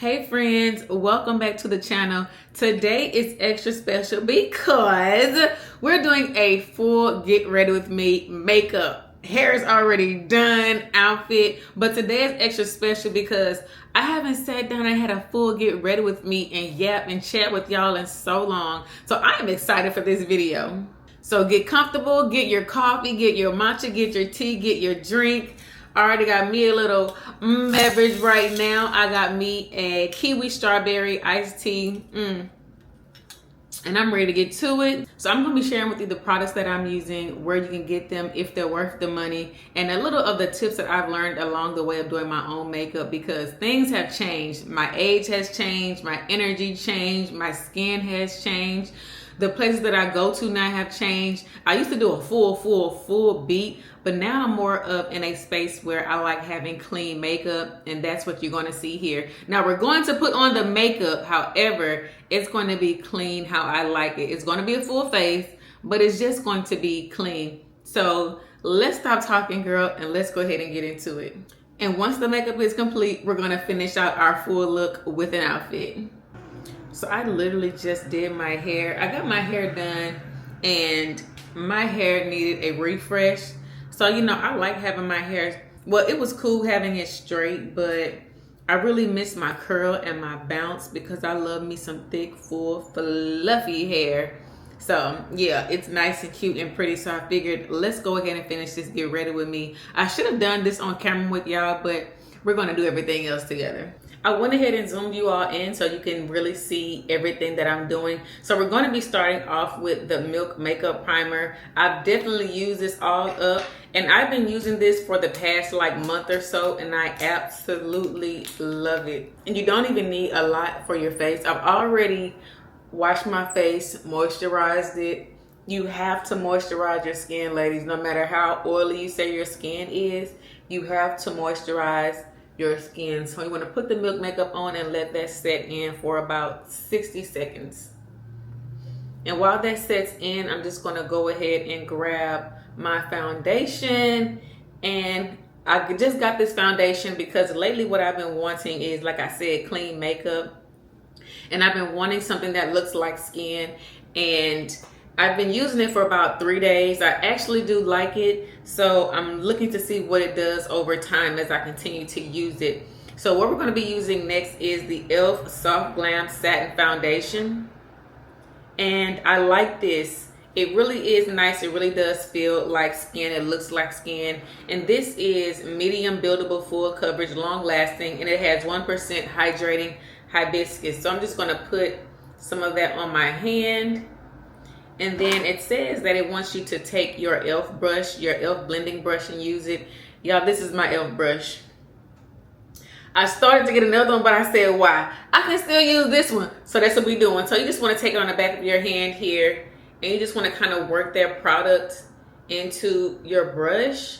Hey friends, welcome back to the channel. Today is extra special because we're doing a full get ready with me makeup. Hair is already done, outfit, but today is extra special because I haven't sat down and had a full get ready with me and yap and chat with y'all in so long. So I am excited for this video. So get comfortable, get your coffee, get your matcha, get your tea, get your drink. I already got me a little beverage right now. I got me a kiwi strawberry iced tea. And I'm ready to get to it. So I'm going to be sharing with you the products that I'm using, where you can get them if they're worth the money, and a little of the tips that I've learned along the way of doing my own makeup, because things have changed. My age has changed, my energy changed, my skin has changed. The places that I go to now have changed. I used to do a full beat, but now I'm more of in a space where I like having clean makeup, and that's what you're going to see here. Now we're going to put on the makeup, however, it's going to be clean how I like it. It's going to be a full face, but it's just going to be clean. So let's stop talking, girl, and let's go ahead and get into it. And once the makeup is complete, we're going to finish out our full look with an outfit. So I literally just did my hair. I got my hair done and my hair needed a refresh. So, you know, I like having my hair, well, it was cool having it straight, but I really miss my curl and my bounce because I love me some thick, full, fluffy hair. So yeah, it's nice and cute and pretty. So I figured let's go ahead and finish this get ready with me. I should have done this on camera with y'all, but we're going to do everything else together. I went ahead and zoomed you all in so you can really see everything that I'm doing. So we're going to be starting off with the Milk Makeup Primer. I've definitely used this all up, and I've been using this for the past like month or so, and I absolutely love it. And you don't even need a lot for your face. I've already washed my face, moisturized it. You have to moisturize your skin, ladies. No matter how oily you say your skin is, you have to moisturize your skin. So you want to put the Milk makeup on and let that set in for about 60 seconds. And while that sets in, I'm just going to go ahead and grab my foundation. And I just got this foundation because lately what I've been wanting is, like I said, clean makeup. And I've been wanting something that looks like skin, and I've been using it for about 3 days. I actually do like it, so I'm looking to see what it does over time as I continue to use it. So what we're going to be using next is the e.l.f. Soft Glam Satin Foundation, and I like this. It really is nice. It really does feel like skin. It looks like skin, and this is medium buildable, full coverage, long lasting, and it has 1% hydrating hibiscus. So I'm just going to put some of that on my hand. And then it says that it wants you to take your e.l.f. brush, your e.l.f. blending brush, and use it. Y'all, this is my e.l.f. brush. I started to get another one, but I said, why? I can still use this one. So that's what we're doing. So you just want to take it on the back of your hand here, and you just want to kind of work that product into your brush.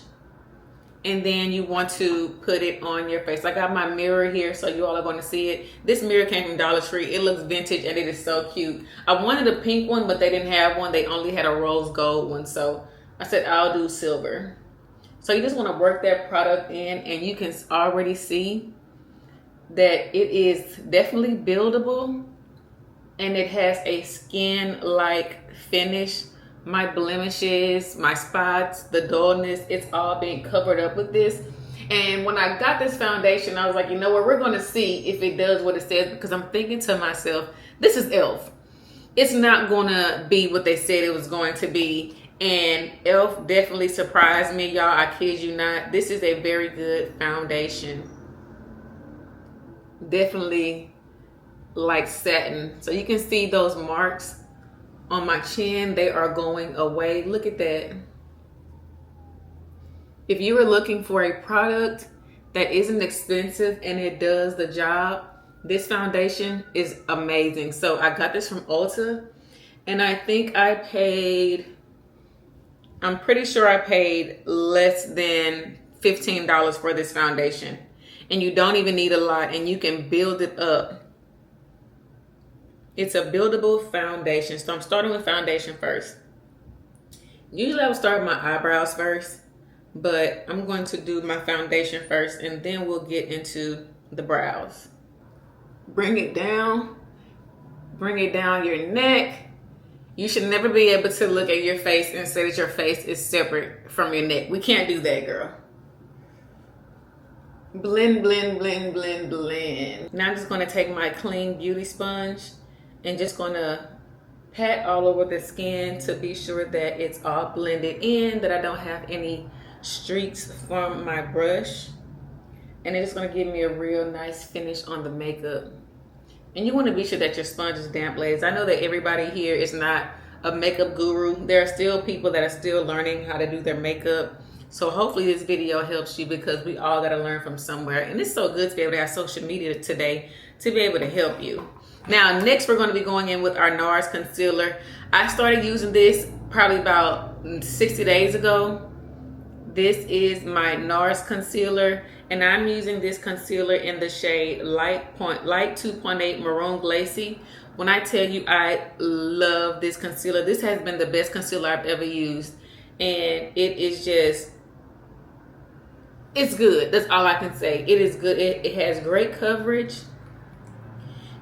And then you want to put it on your face. I got my mirror here, so you all are going to see it. This mirror came from Dollar Tree. It looks vintage, and it is so cute. I wanted a pink one, but they didn't have one. They only had a rose gold one, so I said I'll do silver. So you just want to work that product in, and you can already see that it is definitely buildable, and it has a skin-like finish. My blemishes, my spots, the dullness, it's all being covered up with this. And when I got this foundation, I was like, you know what, we're going to see if it does what it says, because I'm thinking to myself, this is e.l.f. It's not going to be what they said it was going to be. And e.l.f. definitely surprised me, y'all. I kid you not. This is a very good foundation. Definitely like satin. So you can see those marks on my chin. They are going away. Look at that. If you were looking for a product that isn't expensive and it does the job, this foundation is amazing. So I got this from Ulta, and I think I paid, I'm pretty sure I paid less than $15 for this foundation. And you don't even need a lot, and you can build it up. It's a buildable foundation. So I'm starting with foundation first. Usually I would start with my eyebrows first, but I'm going to do my foundation first, and then we'll get into the brows. bring it down your neck. You should never be able to look at your face and say that your face is separate from your neck. We can't do that, girl. Blend, blend, blend, blend, blend. Now I'm just gonna take my clean beauty sponge and just gonna pat all over the skin to be sure that it's all blended in, that I don't have any streaks from my brush. And it's just gonna give me a real nice finish on the makeup. And you wanna be sure that your sponge is damp, ladies. I know that everybody here is not a makeup guru. There are still people that are still learning how to do their makeup. So hopefully this video helps you, because we all gotta learn from somewhere. And it's so good to be able to have social media today to be able to help you. Now, next we're gonna be going in with our NARS concealer. I started using this probably about 60 days ago. This is my NARS concealer, and I'm using this concealer in the shade Light 2.8 Maroon Glacy. When I tell you I love this concealer, this has been the best concealer I've ever used. And it is just, it's good. That's all I can say. It is good. It has great coverage,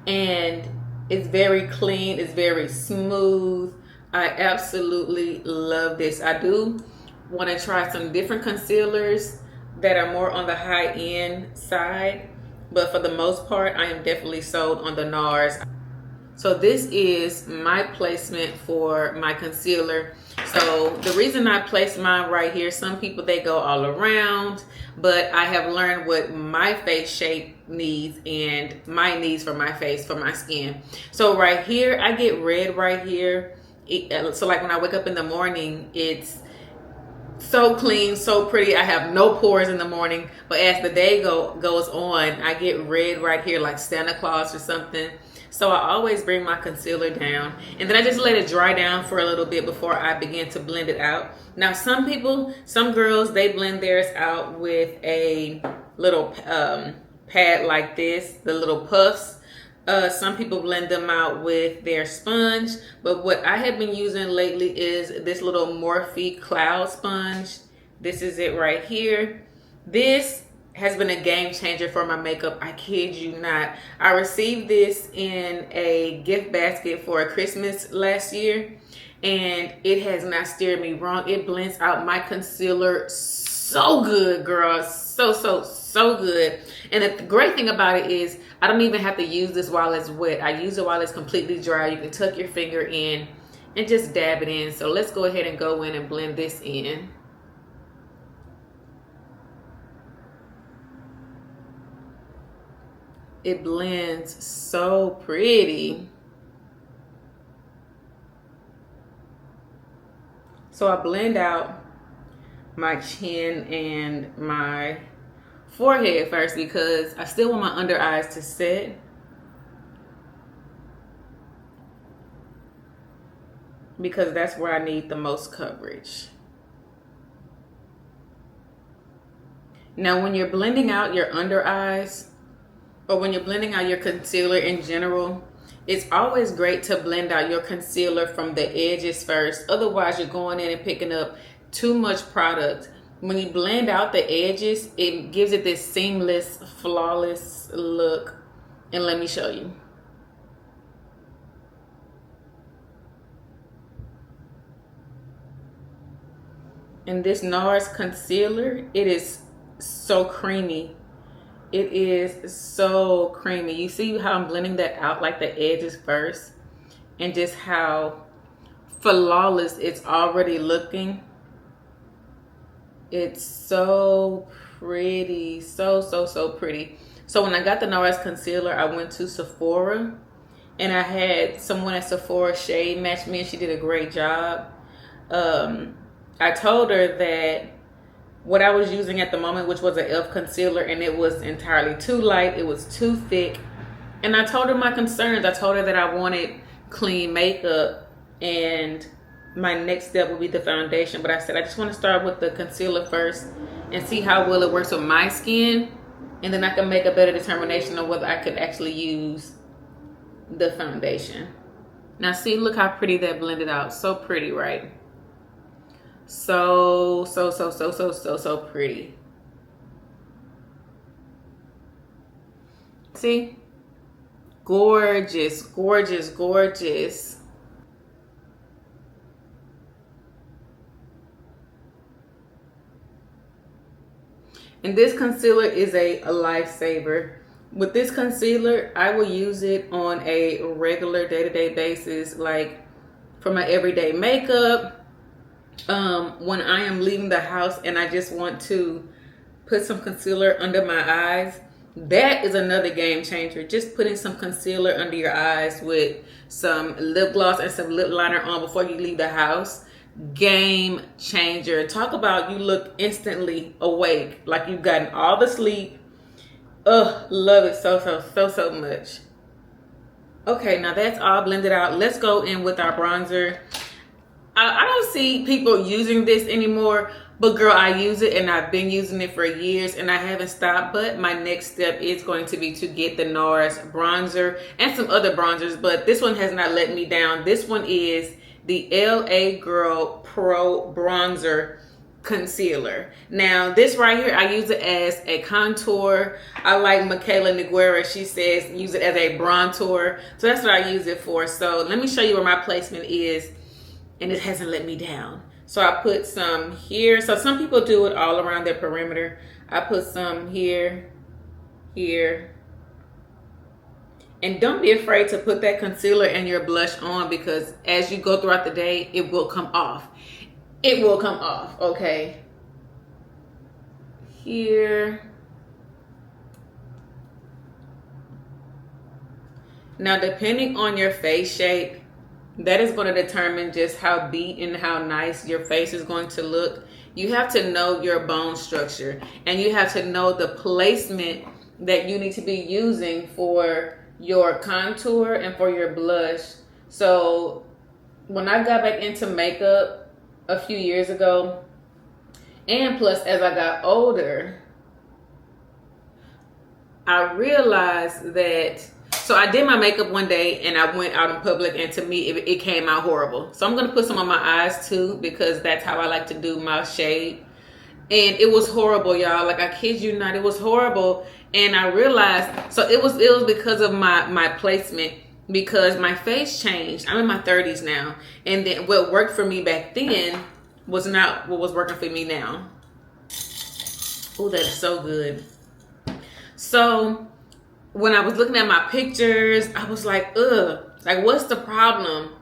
and it's very clean. It's very smooth. I absolutely love this. I do want to try some different concealers that are more on the high end side, but for the most part, I am definitely sold on the NARS. So this is my placement for my concealer. So the reason I place mine right here, some people, they go all around, but I have learned what my face shape needs and my needs for my face, for my skin. So right here, I get red right here. So like when I wake up in the morning, it's so clean, so pretty. I have no pores in the morning, but as the day goes on, I get red right here like Santa Claus or something. So I always bring my concealer down, and then I just let it dry down for a little bit before I begin to blend it out. Now some people, some girls, they blend theirs out with a little pad like this, the little puffs. Some people blend them out with their sponge, but what I have been using lately is this little Morphe cloud sponge. This is it right here. This has been a game changer for my makeup. I kid you not. I received this in a gift basket for a Christmas last year, and it has not steered me wrong. It blends out my concealer so good, girl. So good. And the great thing about it is I don't even have to use this while it's wet. I use it while it's completely dry. You can tuck your finger in and just dab it in. So let's go ahead and go in and blend this in. It blends so pretty. So I blend out my chin and my forehead first because I still want my under eyes to set. Because that's where I need the most coverage. Now when you're blending out your under eyes, or when you're blending out your concealer in general, it's always great to blend out your concealer from the edges first. Otherwise, you're going in and picking up too much product. When you blend out the edges, it gives it this seamless, flawless look. And let me show you. And this NARS concealer, it is so creamy. It is so creamy. You see how I'm blending that out, like the edges first, and just how flawless it's already looking. It's so pretty, so pretty. So when I got the NARS concealer, I went to Sephora, and I had someone at Sephora shade match me, and she did a great job. I told her that what I was using at the moment, which was an e.l.f. concealer, and it was entirely too light, it was too thick. And I told her my concerns. I told her that I wanted clean makeup, and my next step would be the foundation. But I said I just want to start with the concealer first and see how well it works with my skin, and then I can make a better determination of whether I could actually use the foundation. Now see, look how pretty that blended out. So pretty, right? So pretty. See? gorgeous, gorgeous, gorgeous. And this concealer is a lifesaver. With this concealer, I will use it on a regular day-to-day basis, like for my everyday makeup. When I am leaving the house and I just want to put some concealer under my eyes, that is another game changer. Just putting some concealer under your eyes with some lip gloss and some lip liner on before you leave the house. Game changer. Talk about you look instantly awake, like you've gotten all the sleep. Ugh, love it so much. Okay, now that's all blended out. Let's go in with our bronzer. I don't see people using this anymore, but girl, I use it and I've been using it for years and I haven't stopped. But my next step is going to be to get the NARS bronzer and some other bronzers, but this one has not let me down. This one is the LA Girl Pro Bronzer Concealer. Now this right here, I use it as a contour. I like Michaela Noguera, she says use it as a bronzer, so that's what I use it for. So let me show you where my placement is, and it hasn't let me down. So I put some here. So some people do it all around their perimeter. I put some here, here. And don't be afraid to put that concealer and your blush on, because as you go throughout the day, it will come off. It will come off, okay? Here. Now, depending on your face shape, that is going to determine just how beat and how nice your face is going to look. You have to know your bone structure, and you have to know the placement that you need to be using for your contour and for your blush. So when I got back into makeup a few years ago, and plus as I got older, I realized that, so I did my makeup one day and I went out in public, and to me it came out horrible. So I'm gonna put some on my eyes too, because that's how I like to do my shade. And it was horrible, y'all. Like, I kid you not, it was horrible. And I realized, so it was because of my placement, because my face changed. I'm in my 30s now, and then what worked for me back then was not what was working for me now. Oh, that is so good. So when I was looking at my pictures, I was like, ugh, like, what's the problem?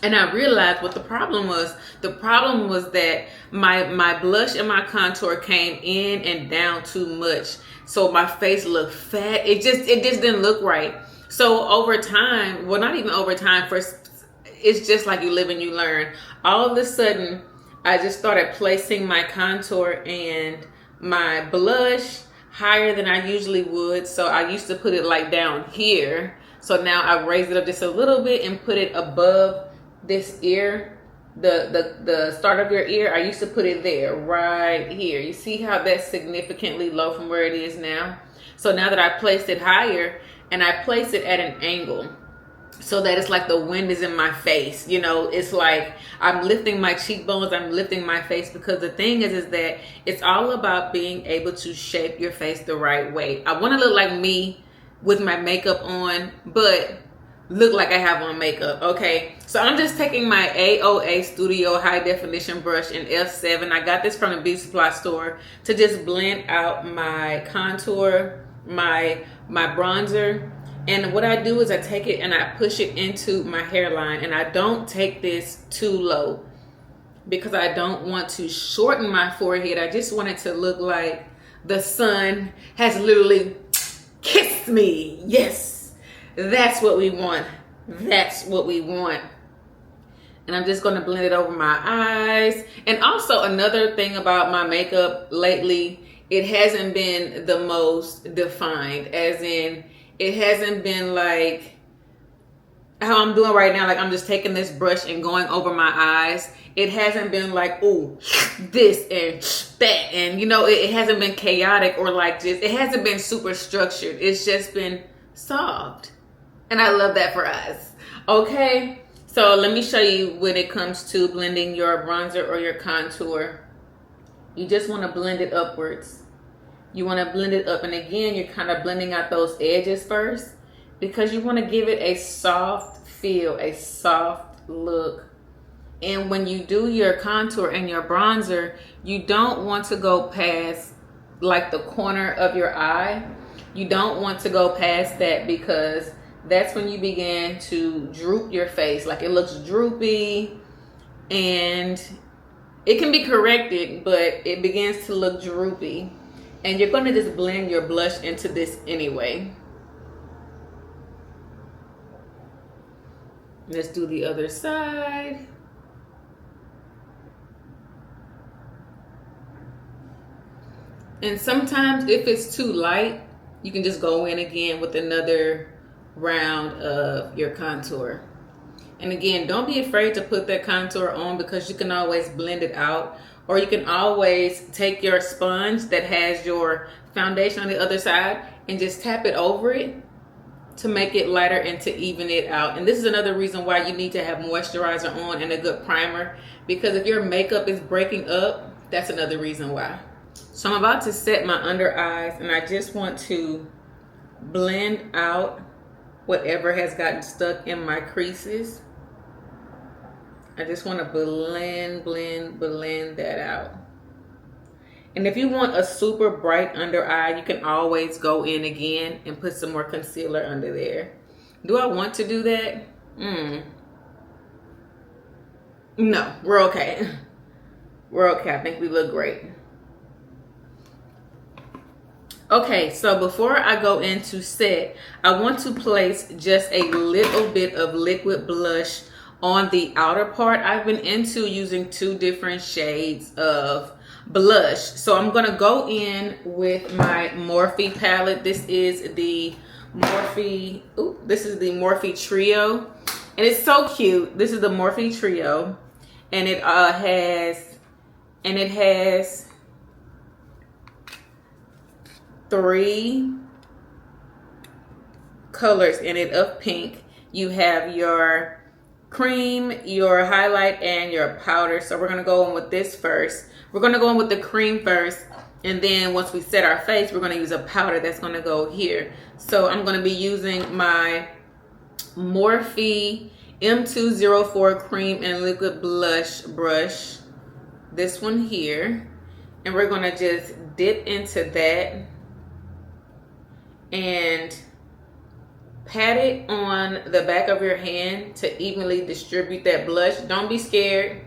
And I realized what the problem was. The problem was that my blush and my contour came in and down too much. So my face looked fat. It just didn't look right. So over time, well, not even over time, first, it's just like you live and you learn. All of a sudden, I just started placing my contour and my blush higher than I usually would. So I used to put it like down here. So now I raised it up just a little bit and put it above this ear, the start of your ear. I used to put it there, right here. You see how that's significantly low from where it is now? So now that I placed it higher, and I place it at an angle so that it's like the wind is in my face. You know, it's like I'm lifting my cheekbones, I'm lifting my face, because the thing is that it's all about being able to shape your face the right way. I want to look like me with my makeup on, but look like I have on makeup, okay? So I'm just taking my AOA Studio High Definition brush in F7. I got this from the beauty supply store to just blend out my contour, my bronzer. And what I do is I take it and I push it into my hairline, and I don't take this too low because I don't want to shorten my forehead. I just want it to look like the sun has literally kissed me. Yes, that's what we want. That's what we want. And I'm just going to blend it over my eyes. And also another thing about my makeup lately, it hasn't been the most defined, as in it hasn't been like how I'm doing right now. Like, I'm just taking this brush and going over my eyes. It hasn't been like, ooh, this and that. And, you know, it hasn't been chaotic or like just, it hasn't been super structured. It's just been soft. And I love that for us. Okay. So let me show you when it comes to blending your bronzer or your contour. You just want to blend it upwards. You want to blend it up. And again, you're kind of blending out those edges first. because you want to give it a soft feel, a soft look. And when you do your contour and your bronzer, you don't want to go past like the corner of your eye. You don't want to go past that, because that's when you begin to droop your face. Like, it looks droopy, and it can be corrected, but it begins to look droopy. And you're going to just blend your blush into this anyway. Let's do the other side. And sometimes if it's too light, you can just go in again with another round of your contour. And again, don't be afraid to put that contour on, because you can always blend it out. Or you can always take your sponge that has your foundation on the other side and just tap it over it to make it lighter and to even it out. And this is another reason why you need to have moisturizer on and a good primer, because if your makeup is breaking up, that's another reason why. So I'm about to set my under eyes, and I just want to blend out whatever has gotten stuck in my creases. I just want to blend that out. And if you want a super bright under eye, you can always go in again and put some more concealer under there. Do I want to do that? No, we're okay. We're okay. I think we look great. Okay, so before I go into set, I want to place just a little bit of liquid blush on the outer part. I've been into using 2 different shades of blush. So I'm gonna go in with my Morphe palette. This is the Morphe, Trio. And it's so cute. This is the Morphe Trio. And it has 3 colors in it of pink. You have your cream, your highlight, and your powder. So we're gonna go in with this first. We're gonna go in with the cream first, and then once we set our face, we're gonna use a powder that's gonna go here. So I'm gonna be using my Morphe M204 cream and liquid blush brush, this one here, and we're gonna just dip into that and pat it on the back of your hand to evenly distribute that blush. Don't be scared.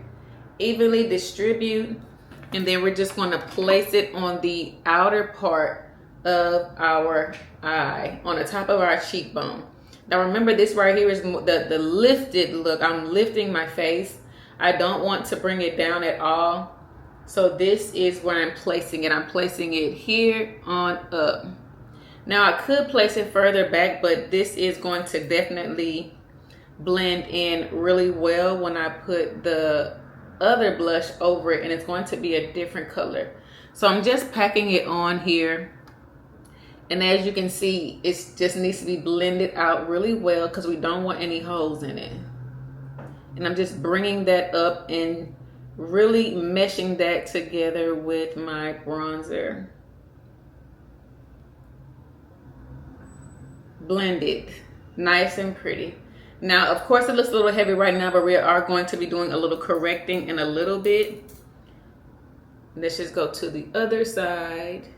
Evenly distribute. And then we're just going to place it on the outer part of our eye, on the top of our cheekbone. Now remember, this right here is the lifted look. I'm lifting my face. I don't want to bring it down at all. So this is where I'm placing it. I'm placing it here on up. Now I could place it further back, but this is going to definitely blend in really well when I put the other blush over it, and it's going to be a different color. So I'm just packing it on here, and as you can see, it just needs to be blended out really well because we don't want any holes in it. And I'm just bringing that up and really meshing that together with my bronzer. Blended, nice and pretty. Now, of course, it looks a little heavy right now, but we are going to be doing a little correcting in a little bit. Let's just go to the other side.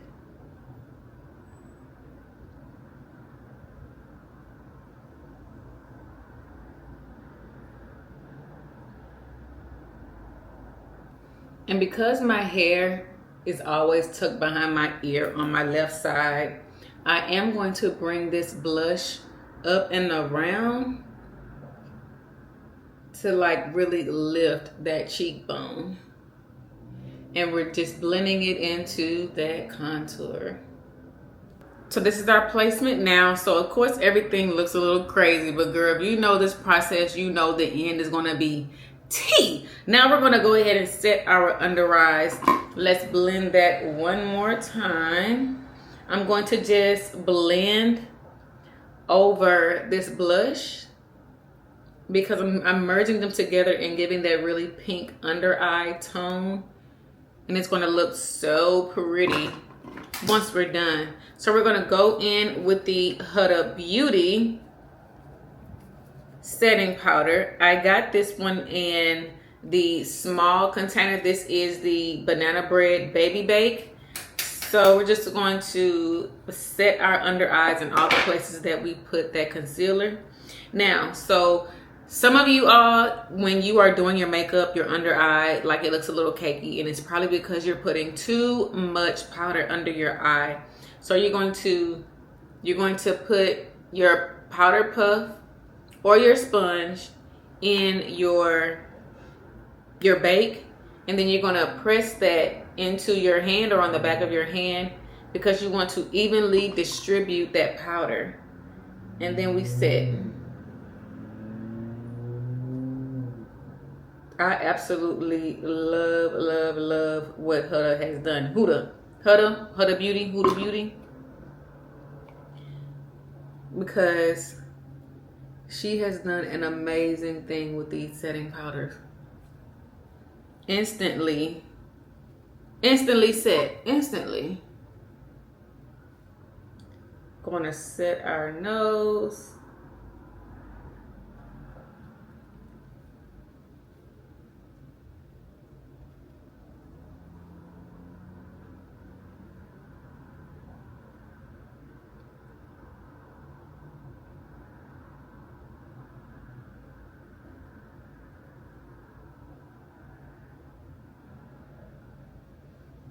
And because my hair is always tucked behind my ear on my left side, I am going to bring this blush up and around to like really lift that cheekbone. And we're just blending it into that contour. So this is our placement now. So of course everything looks a little crazy, but girl, if you know this process, you know the end is gonna be tea. Now we're gonna go ahead and set our under eyes. Let's blend that one more time. I'm going to just blend over this blush because I'm merging them together and giving that really pink under eye tone. And it's gonna look so pretty once we're done. So we're gonna go in with the Huda Beauty setting powder. I got this one in the small container. This is the Banana Bread Baby Bake. So we're just going to set our under eyes in all the places that we put that concealer. Now, so some of you all, when you are doing your makeup, your under eye, like it looks a little cakey, and it's probably because you're putting too much powder under your eye. So you're going to put your powder puff or your sponge in your bake, and then you're going to press that into your hand or on the back of your hand, because you want to evenly distribute that powder. And then we set. I absolutely love what Huda has done. Huda Beauty. Because she has done an amazing thing with these setting powders. Instantly set. Gonna set our nose.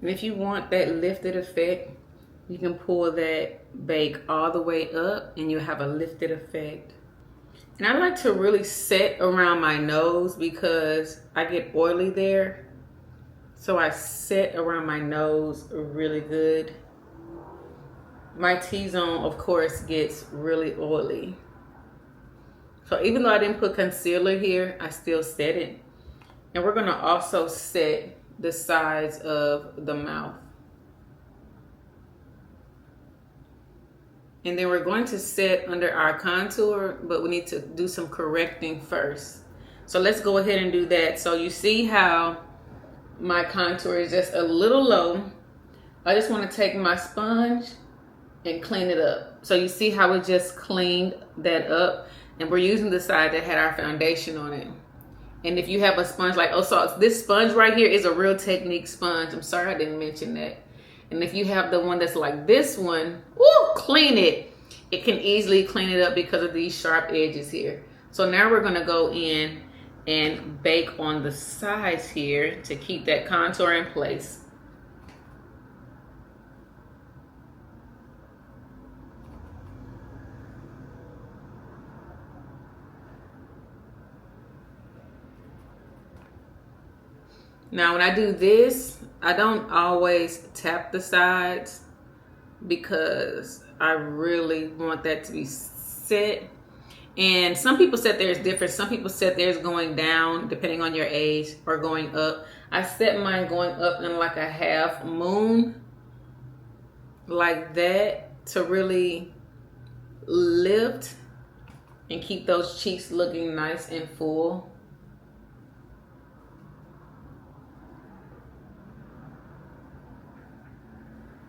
And if you want that lifted effect, you can pull that bake all the way up and you have a lifted effect. And I like to really set around my nose because I get oily there. So I set around my nose really good. My T-zone, of course, gets really oily. So even though I didn't put concealer here, I still set it. And we're gonna also set the sides of the mouth. And then we're going to set under our contour, but we need to do some correcting first. So let's go ahead and do that. So you see how my contour is just a little low. I just want to take my sponge and clean it up. So you see how it just cleaned that up, and we're using the side that had our foundation on it. And if you have a sponge like, oh, so this sponge right here is a Real Technique sponge. I'm sorry I didn't mention that. And if you have the one that's like this one, woo, clean it. It can easily clean it up because of these sharp edges here. So now we're gonna go in and bake on the sides here to keep that contour in place. Now when I do this, I don't always tap the sides because I really want that to be set. And some people set theirs different. Some people set theirs going down depending on your age, or going up. I set mine going up in like a half moon, like that, to really lift and keep those cheeks looking nice and full.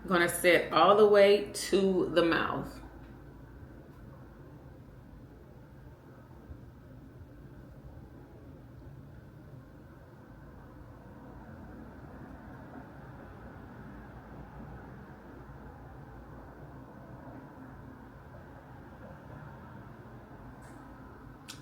Gonna set all the way to the mouth.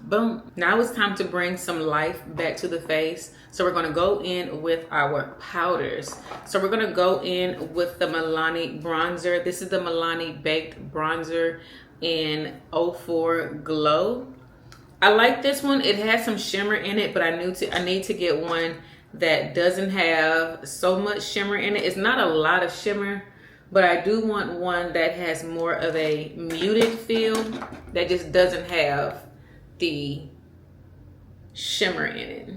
Boom. Now it's time to bring some life back to the face. So we're going to go in with our powders. So we're going to go in with the Milani bronzer. This is the Milani Baked Bronzer in 04 Glow. I like this one. It has some shimmer in it, but I need to get one that doesn't have so much shimmer in it. It's not a lot of shimmer, but I do want one that has more of a muted feel, that just doesn't have the shimmer in it.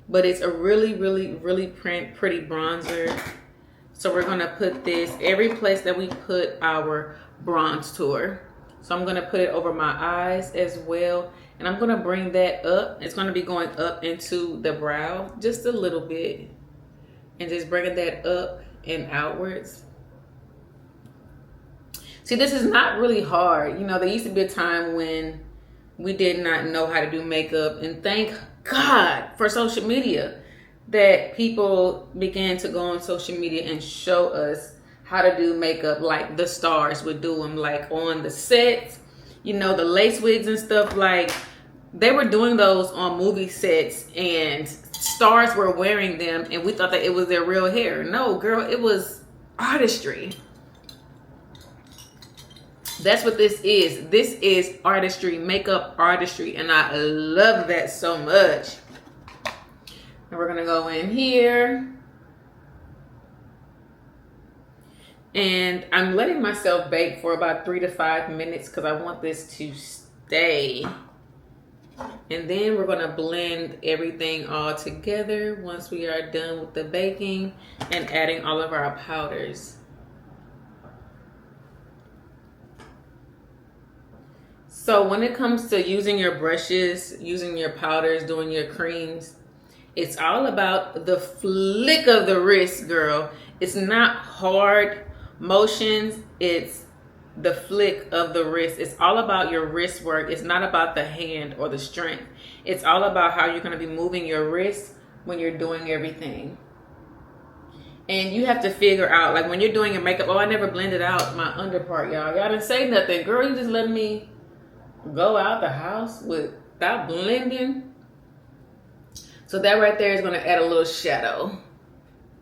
But it's a really pretty bronzer. So we're gonna put this every place that we put our bronze tour. So I'm gonna put it over my eyes as well, and I'm gonna bring that up. It's gonna be going up into the brow just a little bit, and just bringing that up and outwards. See, this is not really hard. You know, there used to be a time when we did not know how to do makeup. And thank God for social media, that people began to go on social media and show us how to do makeup like the stars would do them, like on the sets, you know, the lace wigs and stuff. Like, they were doing those on movie sets and stars were wearing them, and we thought that it was their real hair. No, girl, it was artistry. That's what this is. This is artistry, makeup artistry, and I love that so much. And we're gonna go in here. And I'm letting myself bake for about 3 to 5 minutes because I want this to stay. And then we're gonna blend everything all together once we are done with the baking and adding all of our powders. So when it comes to using your brushes, using your powders, doing your creams, it's all about the flick of the wrist, girl. It's not hard motions, it's the flick of the wrist. It's all about your wrist work. It's not about the hand or the strength. It's all about how you're going to be moving your wrist when you're doing everything. And you have to figure out, like when you're doing your makeup, oh, I never blended out my under part, y'all. Y'all didn't say nothing. Girl, you just let me go out the house without blending. So that right there is going to add a little shadow.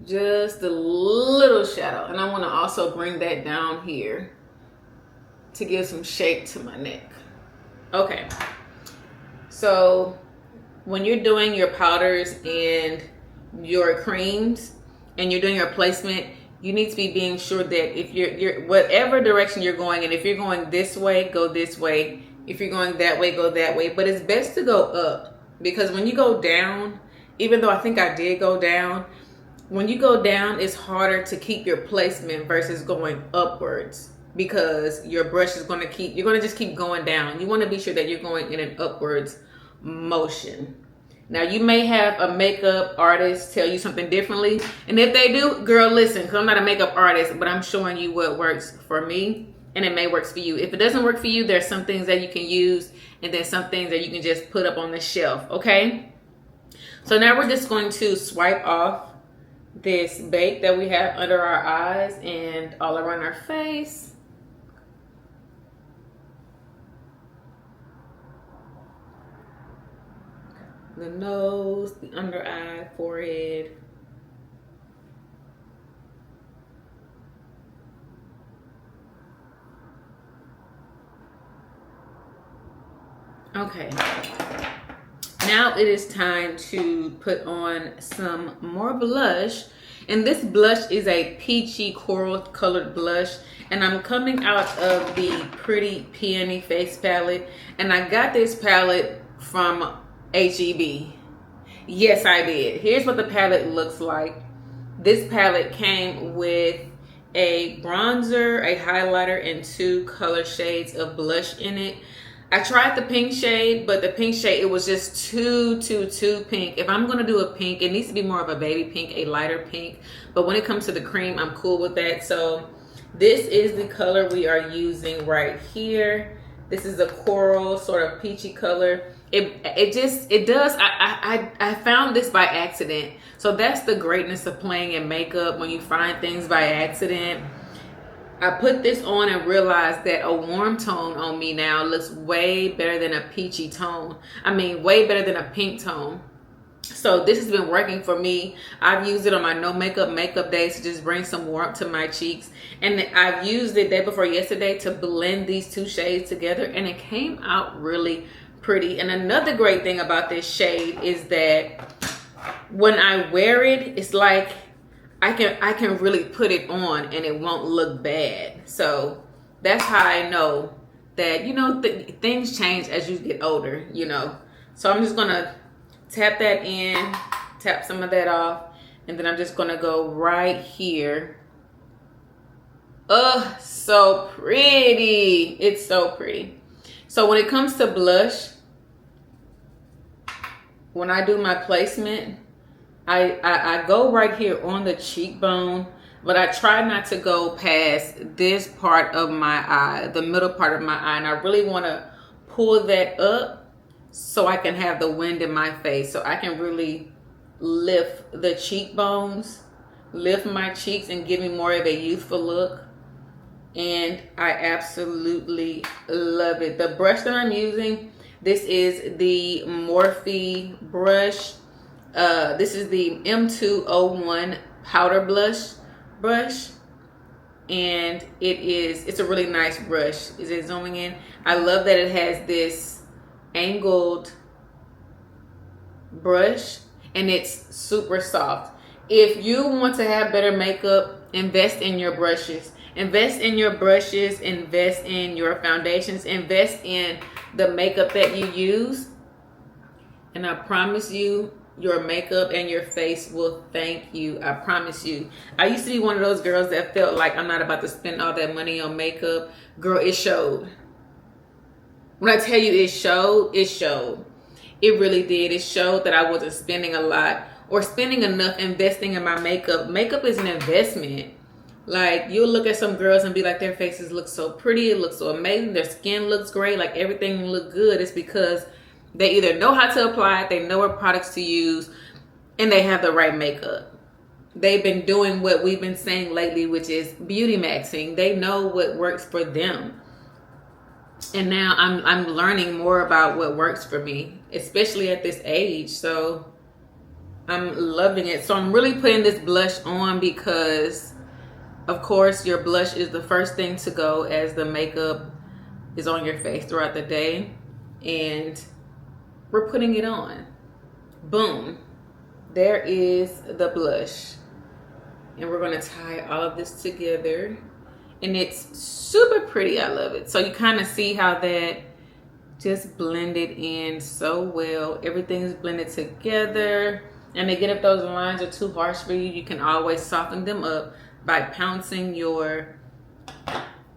Just a little shadow. And I want to also bring that down here to give some shape to my neck. Okay, so when you're doing your powders and your creams and you're doing your placement, you need to be being sure that if you're whatever direction you're going, and if you're going this way, go this way. If you're going that way, go that way. But it's best to go up, because when you go down, even though I think I did go down, when you go down, it's harder to keep your placement versus going upwards, because your brush is going to you're going to just keep going down. You want to be sure that you're going in an upwards motion. Now, you may have a makeup artist tell you something differently. And if they do, girl, listen, because I'm not a makeup artist, but I'm showing you what works for me, and it may work for you. If it doesn't work for you, there's some things that you can use, and then some things that you can just put up on the shelf, okay? So now we're just going to swipe off this bake that we have under our eyes and all around our face. The nose, the under eye, forehead. Okay. Now it is time to put on some more blush. And this blush is a peachy coral colored blush. And I'm coming out of the Pretty Peony Face palette. And I got this palette from HEB. Yes, I did. Here's what the palette looks like. This palette came with a bronzer, a highlighter, and 2 color shades of blush in it. I tried the pink shade, but the pink shade, it was just too pink. If I'm gonna do a pink, it needs to be more of a baby pink, a lighter pink. But when it comes to the cream, I'm cool with that. So this is the color we are using right here. This is a coral sort of peachy color. I found this by accident. So that's the greatness of playing in makeup, when you find things by accident. I put this on and realized that a warm tone on me now looks way better than a peachy tone. I mean, way better than a pink tone. So this has been working for me. I've used it on my no makeup days to just bring some warmth to my cheeks. And I've used it day before yesterday to blend these 2 shades together, and it came out really pretty. And another great thing about this shade is that when I wear it, it's like I can really put it on and it won't look bad. So that's how I know that, you know, things change as you get older, you know. So I'm just gonna tap that in, tap some of that off, and then I'm just gonna go right here. Oh, so pretty. It's so pretty. So when it comes to blush, when I do my placement, I go right here on the cheekbone, but I try not to go past this part of my eye, the middle part of my eye, and I really want to pull that up so I can have the wind in my face, so I can really lift the cheekbones, lift my cheeks, and give me more of a youthful look. And I absolutely love it. The brush that I'm using, this is the Morphe brush. This is the M201 powder brush, and it's a really nice brush. Is it zooming in? I love that it has this angled brush, and it's super soft. If you want to have better makeup, invest in your brushes. Invest in your brushes, invest in your foundations, invest in the makeup that you use. And I promise you, your makeup and your face will thank you. I promise you. I used to be one of those girls that felt like I'm not about to spend all that money on makeup. Girl, it showed. When I tell you it showed, it showed. It really did. It showed that I wasn't spending a lot or spending enough investing in my makeup. Makeup is an investment. Like, you'll look at some girls and be like, their faces look so pretty, it looks so amazing, their skin looks great, like everything look good. It's because they either know how to apply it, they know what products to use, and they have the right makeup. They've been doing what we've been saying lately, which is beauty maxing. They know what works for them. And now I'm learning more about what works for me, especially at this age. So I'm loving it. So I'm really putting this blush on because, of course, your blush is the first thing to go as the makeup is on your face throughout the day. And we're putting it on. Boom. There is the blush. And we're going to tie all of this together. And it's super pretty. I love it. So you kind of see how that just blended in so well. Everything's blended together. And again, if those lines are too harsh for you, you can always soften them up by pouncing your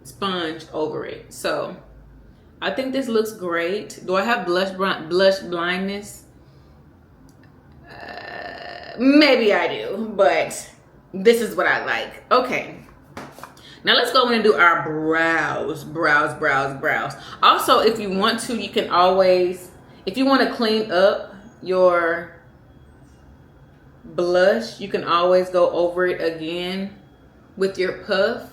sponge over it. So I think this looks great. Do I have blush blindness? Maybe I do, but this is what I like. Okay. Now let's go in and do our brows. Also, if you want to, you can always, if you want to clean up your blush, you can always go over it again with your puff.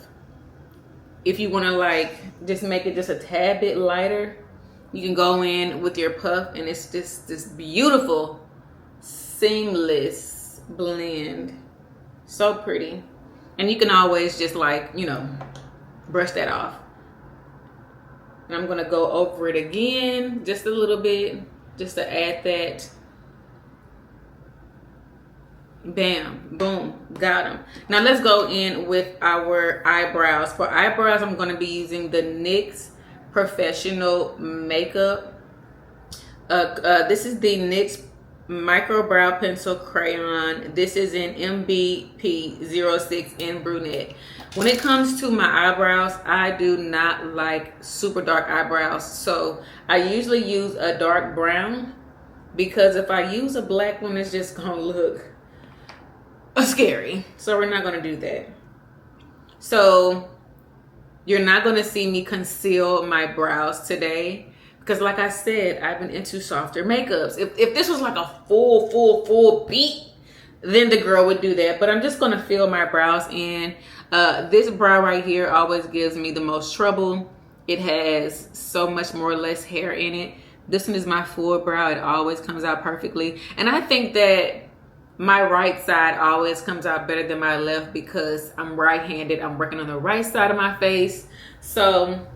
If you want to like just make it just a tad bit lighter, you can go in with your puff, and it's just this beautiful seamless blend. So pretty. And you can always just like, you know, brush that off. And I'm gonna go over it again just a little bit, just to add that. Bam, boom, got them. Now let's go in with our eyebrows. For eyebrows, I'm going to be using the NYX Professional Makeup. This is the NYX Micro Brow Pencil Crayon. This is in MBP06 in Brunette. When it comes to my eyebrows, I do not like super dark eyebrows. So I usually use a dark brown, because if I use a black one, it's just going to look scary. So we're not going to do that. So you're not going to see me conceal my brows today, because like I said, I've been into softer makeups. If this was like a full beat, then the girl would do that. But I'm just going to fill my brows in. This brow right here always gives me the most trouble. It has so much more or less hair in it. This one is my full brow. It always comes out perfectly. And I think that my right side always comes out better than my left, because I'm right-handed. I'm working on the right side of my face. So,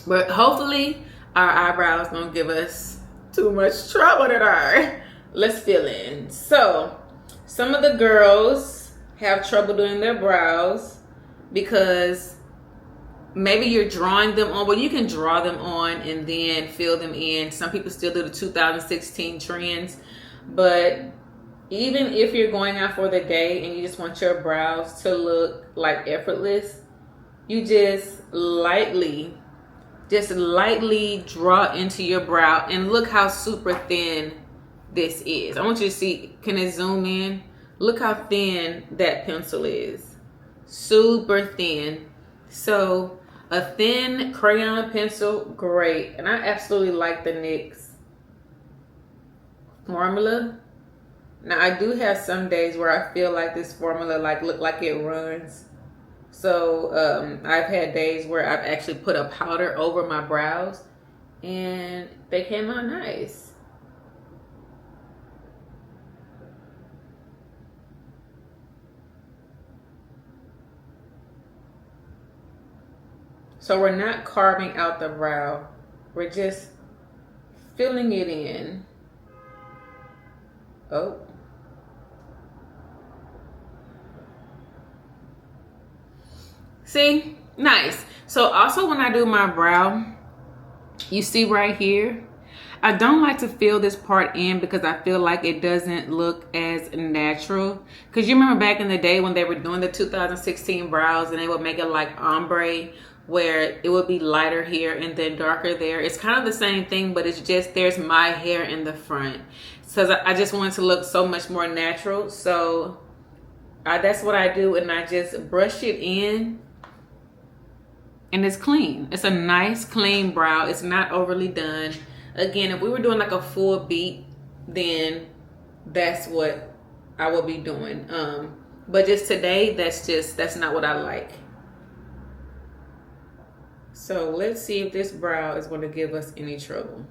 but hopefully our eyebrows don't give us too much trouble today. Let's fill in. So, some of the girls have trouble doing their brows because maybe you're drawing them on. Well, you can draw them on and then fill them in. Some people still do the 2016 trends, but even if you're going out for the day and you just want your brows to look like effortless, you just lightly draw into your brow, and look how super thin this is. I want you to see, can it zoom in? Look how thin that pencil is. Super thin. So A thin crayon pencil, great. And I absolutely like the NYX formula. Now I do have some days where I feel like this formula like look like it runs. So I've had days where I've actually put a powder over my brows and they came out nice. So we're not carving out the brow. We're just filling it in. Oh. See? Nice. So also when I do my brow, you see right here, I don't like to fill this part in because I feel like it doesn't look as natural. Because you remember back in the day when they were doing the 2016 brows and they would make it like ombre, where it would be lighter here and then darker there. It's kind of the same thing, but it's just there's my hair in the front. So I just want it to look so much more natural. So that's what I do, and I just brush it in. And it's clean. It's a nice clean brow. It's not overly done. Again, if we were doing like a full beat, then that's what I will be doing. But just today, that's not what I like. So let's see if this brow is going to give us any trouble.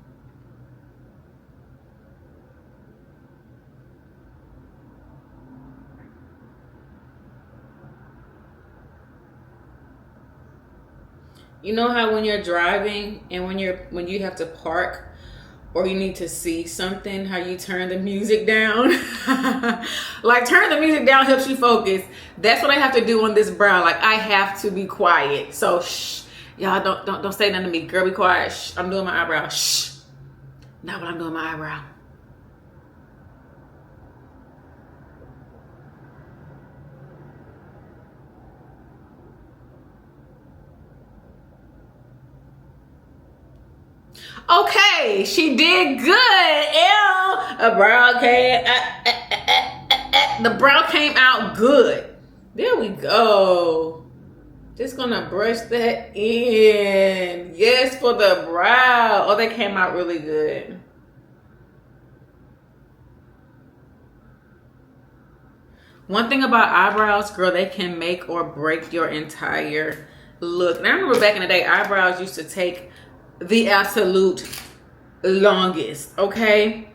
You know how when you're driving and when you have to park or you need to see something, how you turn the music down? Like turn the music down helps you focus. That's what I have to do on this brow. Like I have to be quiet. So shh. Y'all don't say nothing to me. Girl, be quiet. Shh. I'm doing my eyebrow. Shh. Not when I'm doing my eyebrow. Okay, she did good. Ew. A brow came. The brow came out good. There we go. Just gonna brush that in. Yes, for the brow. Oh, that came out really good. One thing about eyebrows, girl, they can make or break your entire look. And I remember back in the day, eyebrows used to take the absolute longest, okay?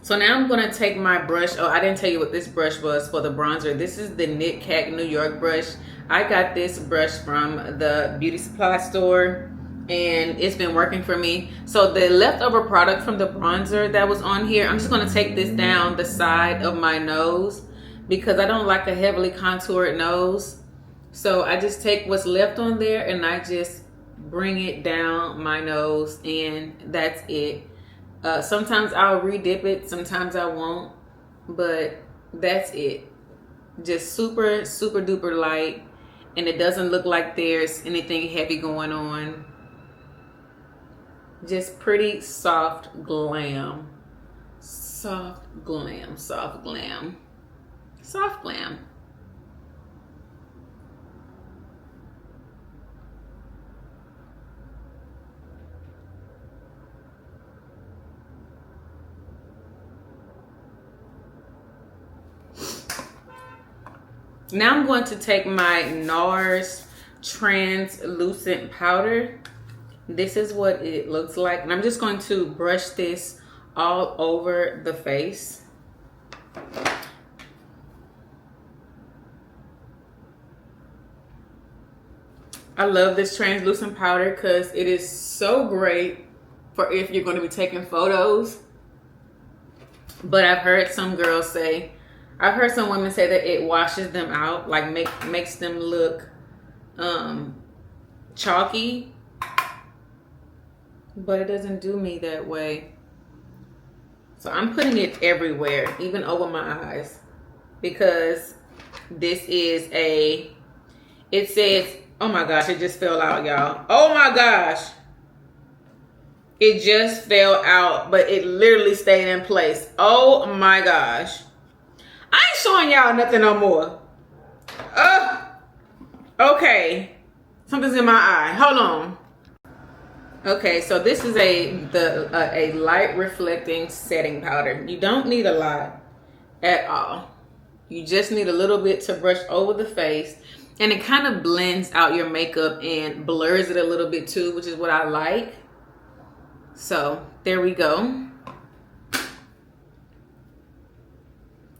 So now I'm going to take my brush. Oh, I didn't tell you what this brush was for the bronzer. This is the Knit Cat New York brush. I got this brush from the beauty supply store and it's been working for me. So the leftover product from the bronzer that was on here, I'm just going to take this down the side of my nose because I don't like a heavily contoured nose. So I just take what's left on there and I just bring it down my nose and that's it. Sometimes I'll re-dip it, sometimes I won't, but that's it. Just super, super duper light, and it doesn't look like there's anything heavy going on. Just pretty soft glam. Soft glam, soft glam, soft glam. Now I'm going to take my NARS translucent powder. This is what it looks like. And I'm just going to brush this all over the face. I love this translucent powder because it is so great for if you're going to be taking photos. But I've heard some girls say, I've heard some women say that it washes them out, like makes them look chalky, but it doesn't do me that way. So I'm putting it everywhere, even over my eyes, because this is it says, oh my gosh, it just fell out, y'all. Oh my gosh. It just fell out, but it literally stayed in place. Oh my gosh. I ain't showing y'all nothing no more. Okay, something's in my eye. Hold on. Okay, so this is a light reflecting setting powder. You don't need a lot at all. You just need a little bit to brush over the face, and it kind of blends out your makeup and blurs it a little bit too, which is what I like. So there we go.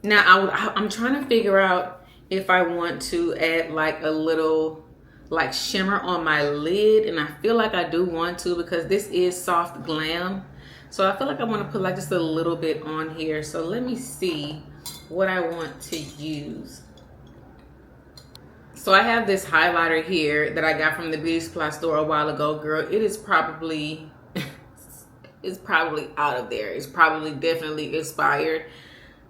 Now I'm trying to figure out if I want to add like a little like shimmer on my lid, and I feel like I do want to because this is soft glam. So I feel like I want to put like just a little bit on here. So let me see what I want to use. So I have this highlighter here that I got from the beauty supply store a while ago, girl. It is probably it's probably out of there. It's probably definitely expired.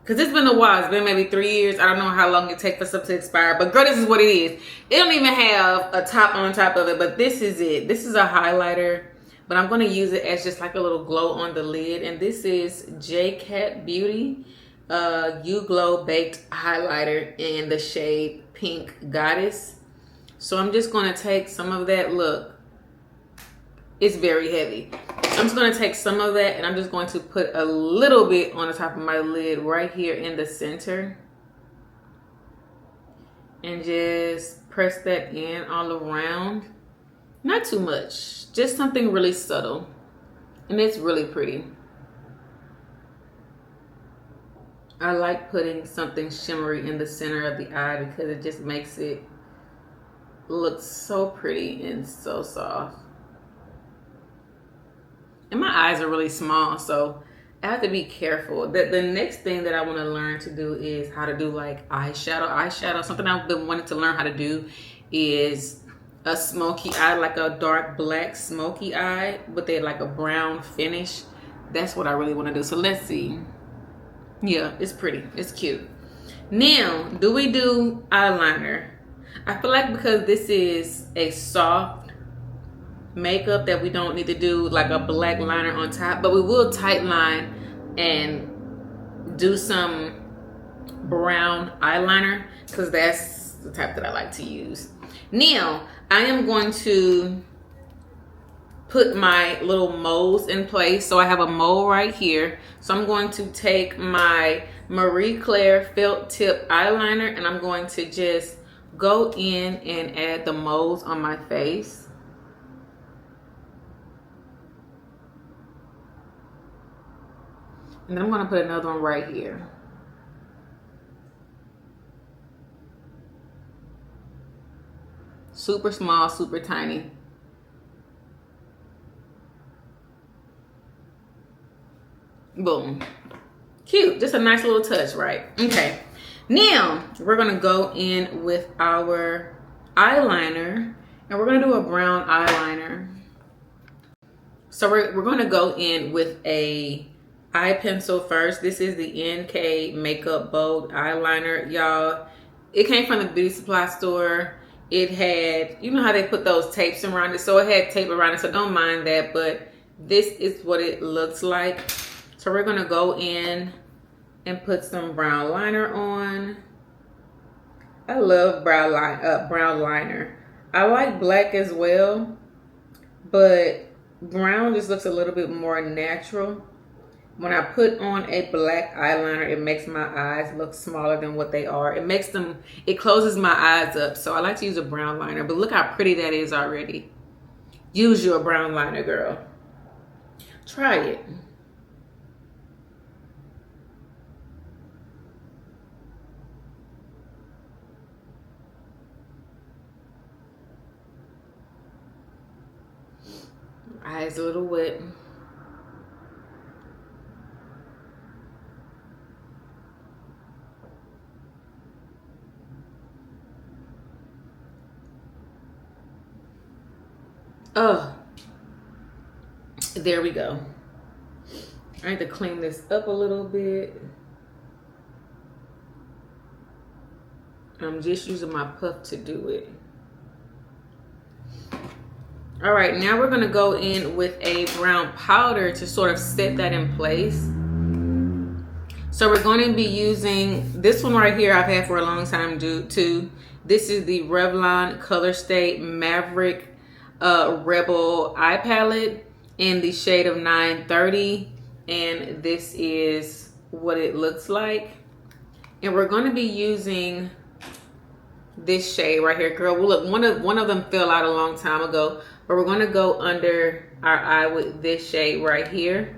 Because it's been a while. It's been maybe 3 years. I don't know how long it takes for stuff to expire. But girl, this is what it is. It don't even have a top on top of it. But this is it. This is a highlighter. But I'm going to use it as just like a little glow on the lid. And this is J-Cat Beauty You Glow Baked Highlighter in the shade Pink Goddess. So I'm just going to take some of that. Look. It's very heavy. I'm just going to take some of that and I'm just going to put a little bit on the top of my lid right here in the center. And just press that in all around. Not too much. Just something really subtle. And it's really pretty. I like putting something shimmery in the center of the eye because it just makes it look so pretty and so soft. And my eyes are really small, so I have to be careful. The next thing that I want to learn to do is how to do like eyeshadow. Something I've been wanting to learn how to do is a smoky eye, like a dark black smoky eye, but they like a brown finish. That's what I really want to do. So let's see. Yeah, it's pretty. It's cute. Now, do we do eyeliner? I feel like because this is a soft makeup that we don't need to do like a black liner on top, but we will tight line and do some brown eyeliner because that's the type that I like to use. Now I am going to put my little molds in place. So I have a mold right here. So I'm going to take my Marie Claire felt tip eyeliner and I'm going to just go in and add the molds on my face. And then I'm going to put another one right here. Super small, super tiny. Boom. Cute. Just a nice little touch, right? Okay. Now, we're going to go in with our eyeliner. And we're going to do a brown eyeliner. So we're going to go in with a eye pencil first. This is the NK Makeup Bold Eyeliner, y'all. It came from the beauty supply store. It had, you know how they put those tapes around it, so it had tape around it, so don't mind that, but this is what it looks like. So we're gonna go in and put some brown liner on. I love brown liner. I like black as well, but brown just looks a little bit more natural. When I put on a black eyeliner, it makes my eyes look smaller than what they are. It closes my eyes up. So I like to use a brown liner, but look how pretty that is already. Use your brown liner, girl. Try it. Eyes a little wet. Oh, there we go. I need to clean this up a little bit. I'm just using my puff to do it. All right, now we're gonna go in with a brown powder to sort of set that in place. So we're going to be using this one right here. I've had for a long time too. This is the Revlon Colorstay Macerick Rebel Eye Palette in the shade of 930. And this is what it looks like. And we're going to be using this shade right here, girl. Well, look, one of them fell out a long time ago, but we're going to go under our eye with this shade right here.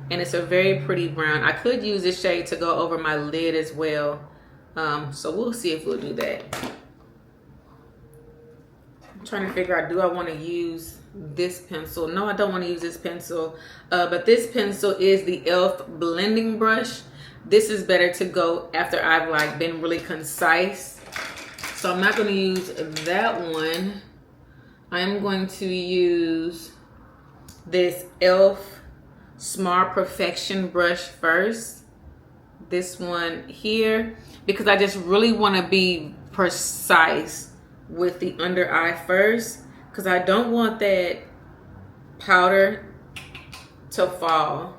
And it's a very pretty brown. I could use this shade to go over my lid as well. So we'll see if we'll do that. I'm trying to figure out, do I want to use this pencil? No, I don't want to use this pencil. But this pencil is the e.l.f. blending brush. This is better to go after I've like been really concise. So I'm not going to use that one. I'm going to use this e.l.f. Smart Perfection brush first. This one here, because I just really want to be precise with the under eye first, because I don't want that powder to fall.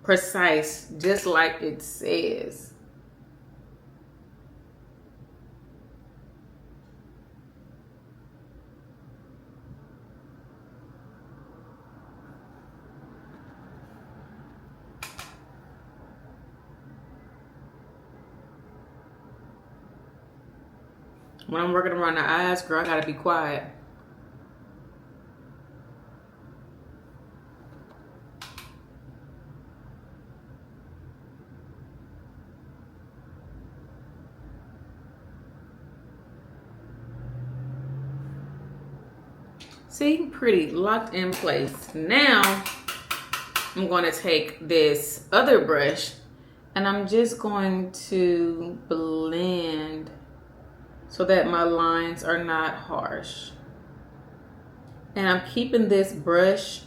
Precise, just like it says. When I'm working around the eyes, girl, I gotta be quiet. See, pretty, locked in place. Now, I'm gonna take this other brush and I'm just going to blend so that my lines are not harsh. And I'm keeping this brush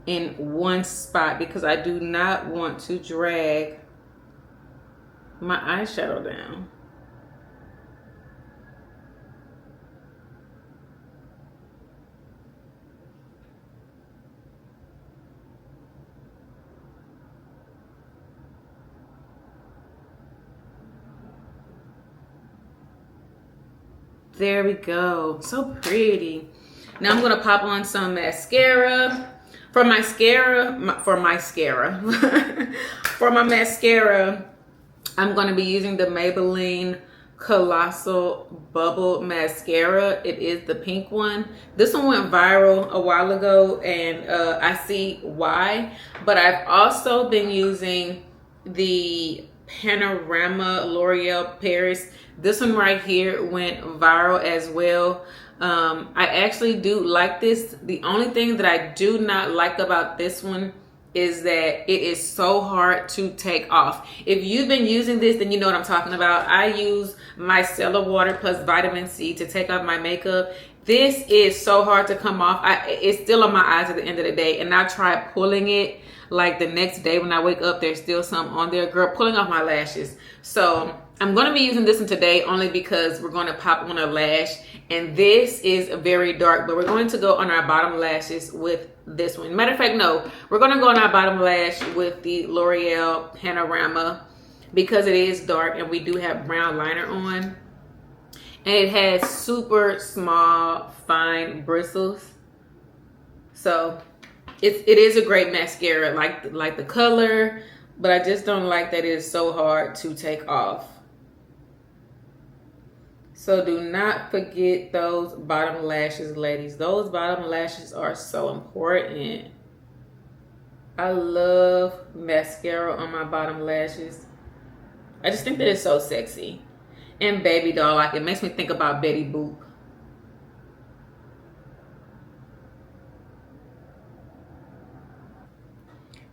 in one spot because I do not want to drag my eyeshadow down. There we go, so pretty. Now I'm gonna pop on some mascara. For my mascara, I'm gonna be using the Maybelline Colossal Bubble Mascara. It is the pink one. This one went viral a while ago and I see why, but I've also been using the Panorama L'Oreal Paris. This one right here went viral as well. I actually do like this. The only thing that I do not like about this one is that it is so hard to take off. If you've been using this, then you know what I'm talking about. I use micellar water plus vitamin C to take off my makeup. This is so hard to come off. It's still on my eyes at the end of the day, and I tried pulling it like the next day when I wake up, there's still some on there. Girl, pulling off my lashes. So I'm going to be using this one today only because we're going to pop on a lash, and this is very dark, but we're going to go on our bottom lashes with this one. Matter of fact, no, we're going to go on our bottom lash with the L'Oreal Panorama because it is dark and we do have brown liner on, and it has super small fine bristles. So it is a great mascara, like the color, but I just don't like that it is so hard to take off. So do not forget those bottom lashes, ladies. Those bottom lashes are so important. I love mascara on my bottom lashes. I just think that it's so sexy. And baby doll, like, it makes me think about Betty Boop.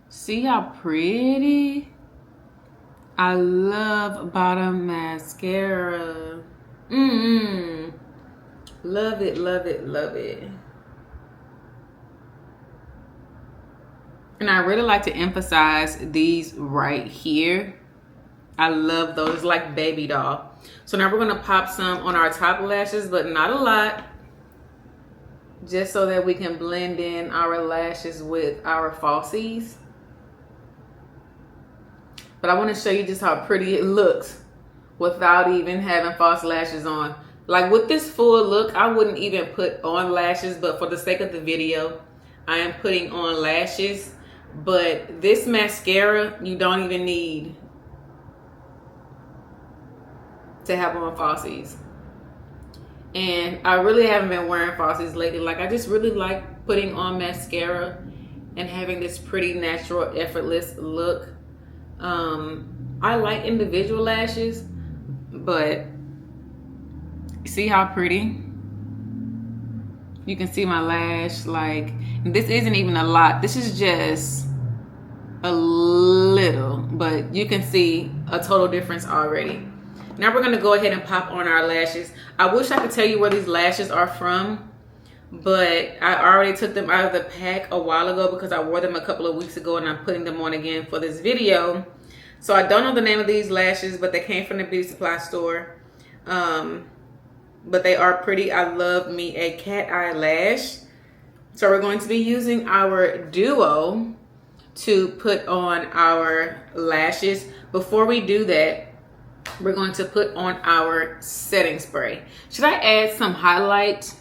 See how pretty? I love bottom mascara. Love it, love it, love it. And I really like to emphasize these right here. I love those, like baby doll. So now we're gonna pop some on our top lashes, but not a lot, just so that we can blend in our lashes with our falsies. But I want to show you just how pretty it looks without even having false lashes on. Like with this full look, I wouldn't even put on lashes, but for the sake of the video, I am putting on lashes. But this mascara, you don't even need to have on falsies. And I really haven't been wearing falsies lately. Like, I just really like putting on mascara and having this pretty natural, effortless look. I like individual lashes, but see how pretty? You can see my lash, like, this isn't even a lot. This is just a little, but you can see a total difference already. Now we're gonna go ahead and pop on our lashes. I wish I could tell you where these lashes are from, but I already took them out of the pack a while ago because I wore them a couple of weeks ago and I'm putting them on again for this video. So I don't know the name of these lashes, but they came from the beauty supply store. But they are pretty. I love me a cat eye lash. So we're going to be using our duo to put on our lashes. Before we do that, we're going to put on our setting spray. Should I add some highlight?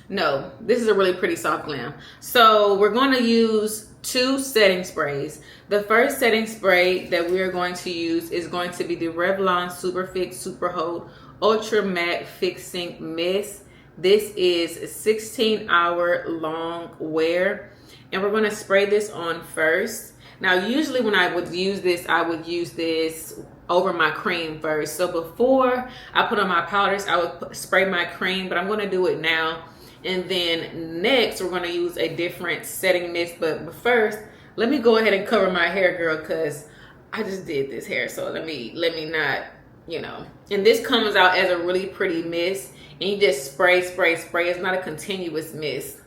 No, this is a really pretty soft glam. So we're going to use 2 setting sprays. The first setting spray that we are going to use is going to be the Revlon Super Fix Super Hold Ultra Matte Fixing Mist. This is 16-hour long wear, and we're going to spray this on first. Now, usually when I would use this, I would use this over my cream first. So before I put on my powders, I would spray my cream, but I'm going to do it now. And then next, we're going to use a different setting mist. But first, let me go ahead and cover my hair, girl, because I just did this hair. So let me not, you know. And this comes out as a really pretty mist. And you just spray, spray, spray. It's not a continuous mist.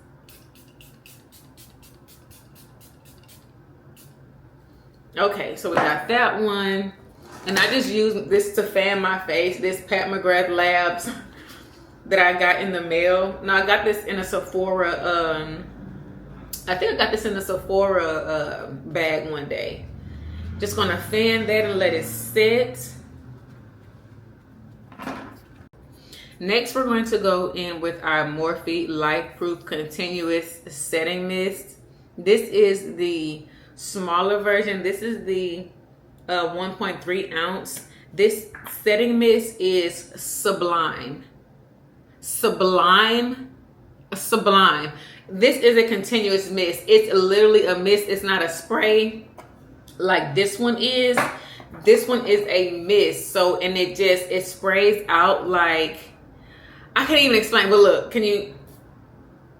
Okay, so we got that one. And I just used this to fan my face. This Pat McGrath Labs that I got in the mail. Now I got this in a Sephora, I think I got this in a Sephora bag one day. Just gonna fan that and let it sit. Next, we're going to go in with our Morphe Lifeproof Continuous Setting Mist. This is the smaller version. This is the 1.3 ounce. This setting mist is sublime. Sublime. Sublime. This is a continuous mist. It's literally a mist. It's not a spray like this one is. This one is a mist. So, and it sprays out like, I can't even explain, but look, can you,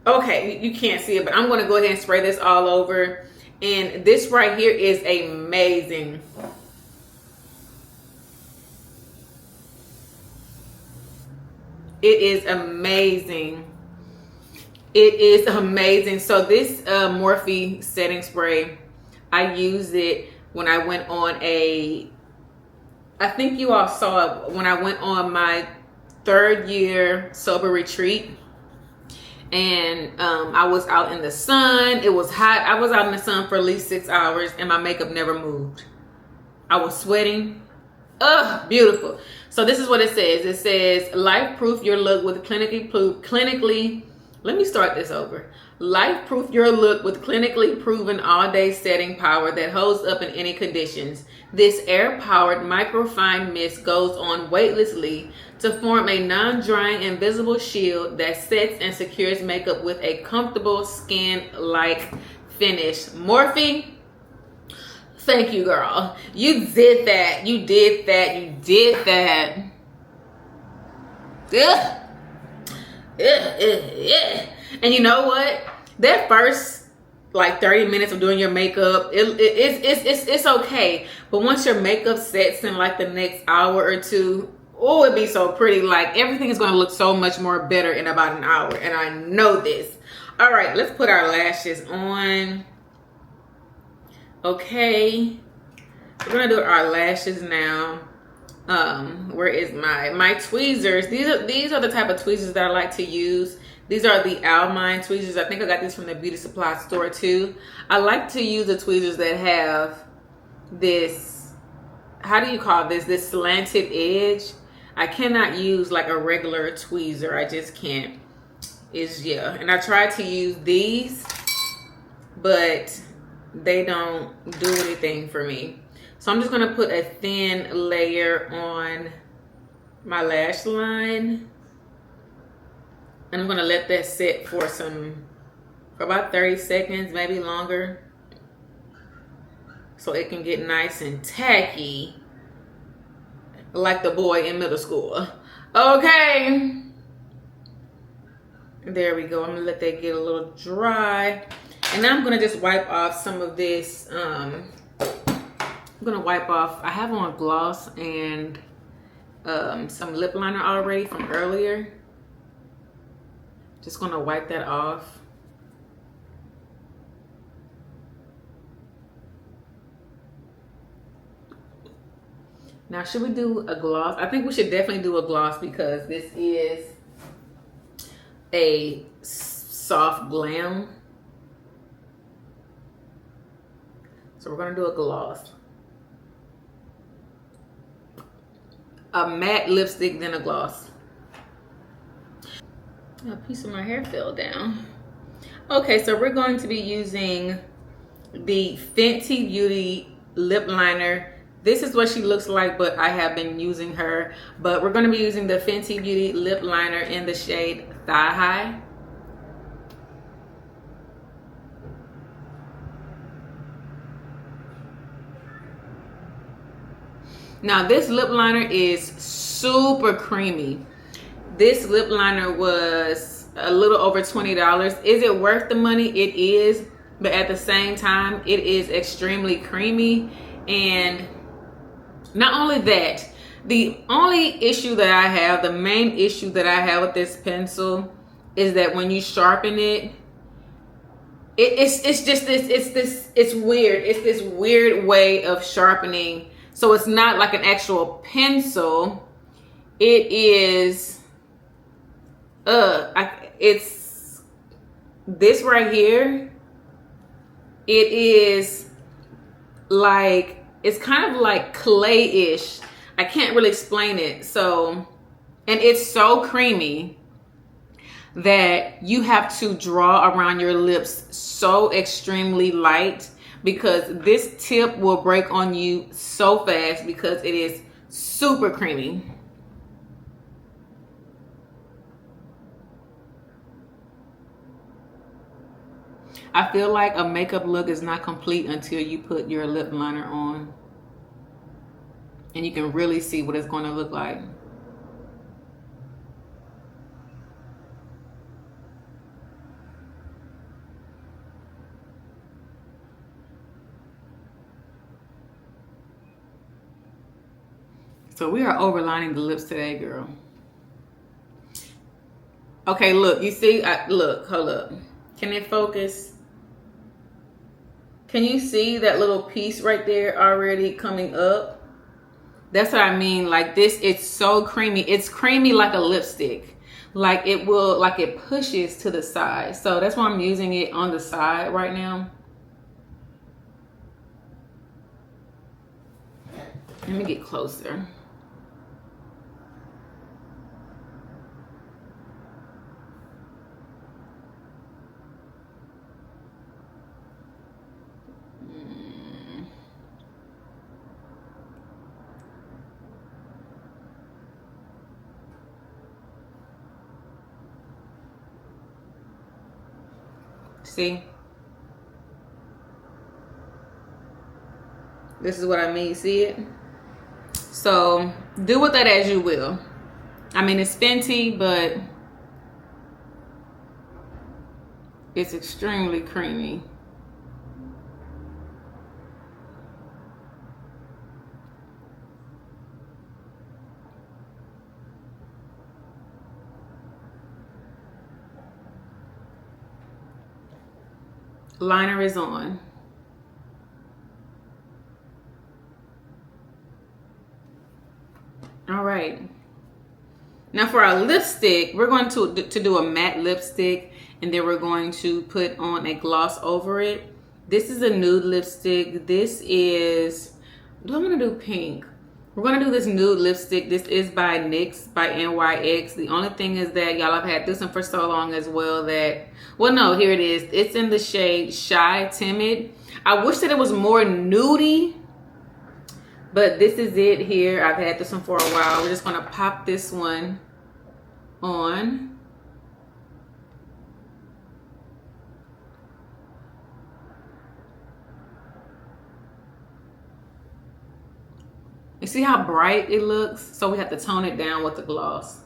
okay, you can't see it, but I'm going to go ahead and spray this all over. And this right here is amazing. It is amazing. It is amazing. So this Morphe setting spray, I used it when I went on I think you all saw it when I went on my 3rd year sober retreat. And I was out in the sun. It was hot. I was out in the sun for at least 6 hours and my makeup never moved. I was sweating. Ugh, beautiful. So this is what it says. It says, life-proof your look with clinically, let me start this over. Life-proof your look with clinically proven all-day setting power that holds up in any conditions. This air-powered microfine mist goes on weightlessly to form a non-drying invisible shield that sets and secures makeup with a comfortable skin-like finish. Morphe, thank you, girl. You did that. You did that. You did that. Ugh. And you know what? That first like 30 minutes of doing your makeup, it's okay. But once your makeup sets in like the next hour or two, oh, it'd be so pretty. Like everything is going to look so much more better in about an hour. And I know this. All right, let's put our lashes on. Okay. We're gonna do our lashes now. Where is my tweezers? These are the type of tweezers that I like to use. These are the Almine tweezers. I think I got these from the beauty supply store too. I like to use the tweezers that have this, how do you call this? This slanted edge. I cannot use like a regular tweezer. I just can't. Yeah. And I tried to use these, but they don't do anything for me. So I'm just gonna put a thin layer on my lash line. And I'm gonna let that sit for about 30 seconds, maybe longer. So it can get nice and tacky, like the boy in middle school. Okay. There we go. I'm gonna let that get a little dry. And now I'm gonna just wipe off some of this, I'm gonna wipe off, I have on gloss and some lip liner already from earlier. Just gonna wipe that off. Now, should we do a gloss? I think we should definitely do a gloss because this is a soft glam. So we're gonna do a gloss. A matte lipstick, then a gloss. A piece of my hair fell down. Okay, so we're going to be using the Fenty Beauty lip liner. This is what she looks like, but I have been using her. But we're going to be using the Fenty Beauty lip liner in the shade Thigh High. Now this lip liner is super creamy. This lip liner was a little over $20. Is it worth the money? It is, but at the same time, it is extremely creamy. And not only that, the only issue that I have, the main issue that I have with this pencil is that when you sharpen it, it's weird. It's this weird way of sharpening. So it's not like an actual pencil. It is, it's this right here. It is like, it's kind of like clay-ish. I can't really explain it. So, and it's so creamy that you have to draw around your lips so extremely light, because this tip will break on you so fast because it is super creamy. I feel like a makeup look is not complete until you put your lip liner on. And you can really see what it's going to look like. So we are overlining the lips today, girl. Okay, look, you see, look, hold up. Can it focus? Can you see that little piece right there already coming up? That's what I mean. Like this, it's so creamy. It's creamy like a lipstick. Like it will, like it pushes to the side. So that's why I'm using it on the side right now. Let me get closer. See? This is what I mean, see it? So do with that as you will. I mean, it's Fenty, but it's extremely creamy. Liner is on. Now for our lipstick, we're going to do a matte lipstick, and then we're going to put on a gloss over it. This is a nude lipstick. This is, do I want to do pink? We're going to do this nude lipstick. This is by NYX, by NYX. The only thing is that, y'all, I've had this one for so long as well that, well, no, here it is. It's in the shade Shy Timid. I wish that it was more nudie, but this is it here. I've had this one for a while. We're just going to pop this one on. You see how bright it looks? So we have to tone it down with the gloss.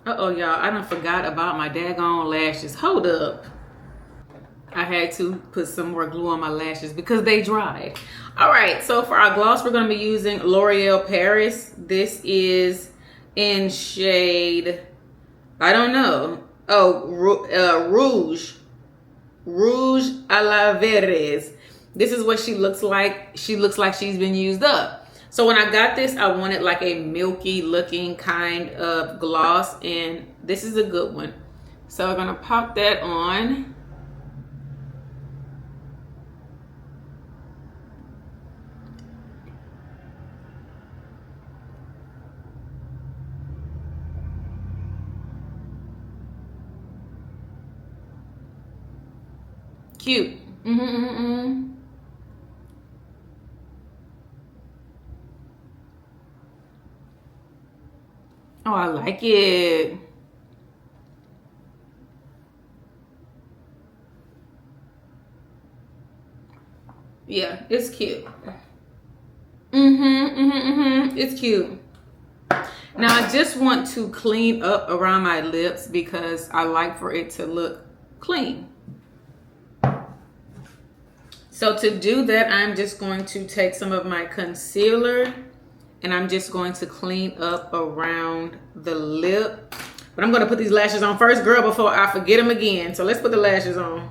Uh-oh, y'all, I done forgot about my daggone lashes. Hold up. I had to put some more glue on my lashes because they dried. All right, so for our gloss, we're gonna be using L'Oreal Paris. This is in shade, I don't know. Oh, Rouge à la Veres. This is what she looks like. She looks like she's been used up. So when I got this, I wanted like a milky looking kind of gloss, and this is a good one. So we're gonna pop that on. Cute. Oh, I like it. Yeah, it's cute. It's cute. Now I just want to clean up around my lips because I like for it to look clean. So to do that, I'm just going to take some of my concealer and I'm just going to clean up around the lip. But I'm going to put these lashes on first, girl, before I forget them again. So let's put the lashes on.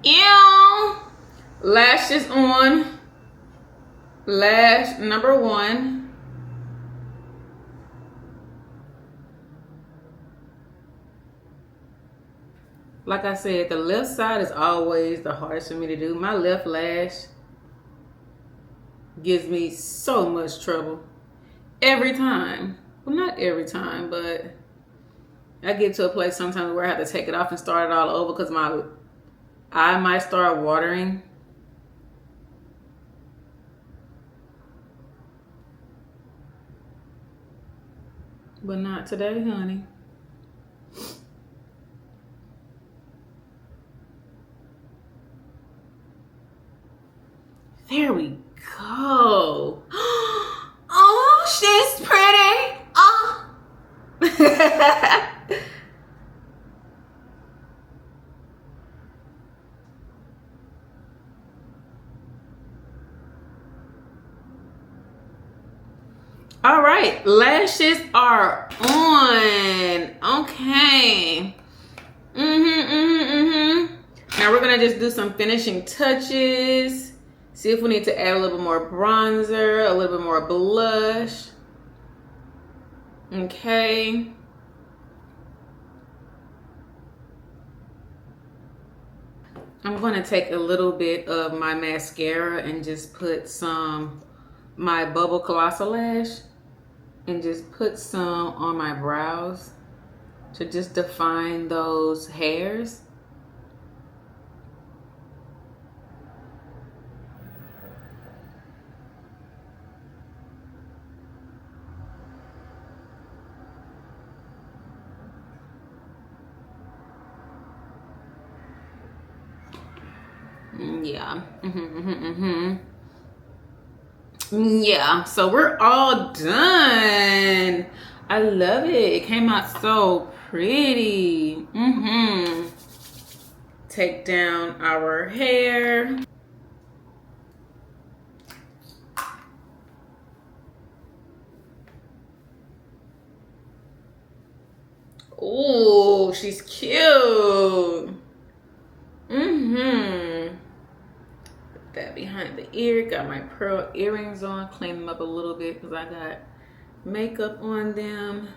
Ew. Lashes on. Lash number 1. Like I said, the left side is always the hardest for me to do. My left lash gives me so much trouble every time. Well, not every time, but I get to a place sometimes where I have to take it off and start it all over because my eye might start watering. But not today, honey. There we go. Oh, she's pretty. Oh. All right, lashes are on. Okay. Now we're gonna just do some finishing touches. See if we need to add a little bit more bronzer, a little bit more blush. Okay. I'm gonna take a little bit of my mascara and just put my Bubble Colossal Lash and just put some on my brows to just define those hairs. Yeah. Yeah, so we're all done. I love it. It came out so pretty. Take down our hair. Oh, she's cute. Put that behind the ear. Got my pearl earrings on. Clean them up a little bit because I got makeup on them.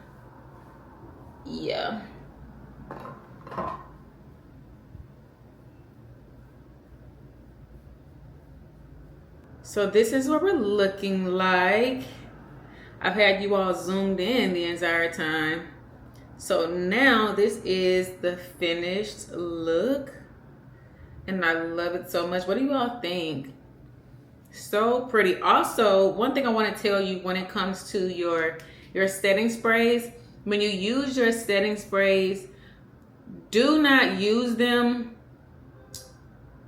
Yeah. So this is what we're looking like. I've had you all zoomed in the entire time. So now this is the finished look. And I love it so much. What do you all think? So pretty. Also, one thing I want to tell you when it comes to your setting sprays, when you use your setting sprays, do not use them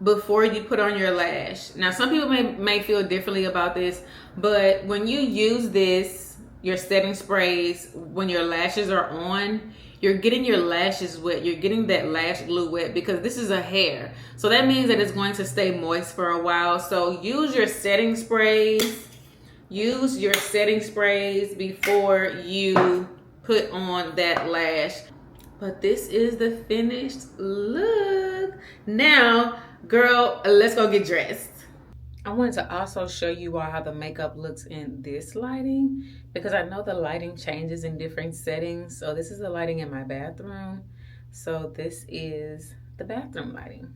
before you put on your lash. Now, some people may feel differently about this, but when you use this, your setting sprays, when your lashes are on, you're getting your lashes wet. You're getting that lash glue wet because this is a hair. So that means that it's going to stay moist for a while. So use your setting sprays. Use your setting sprays before you put on that lash. But this is the finished look. Now, girl, let's go get dressed. I wanted to also show you all how the makeup looks in this lighting because I know the lighting changes in different settings. So this is the lighting in my bathroom. So this is the bathroom lighting.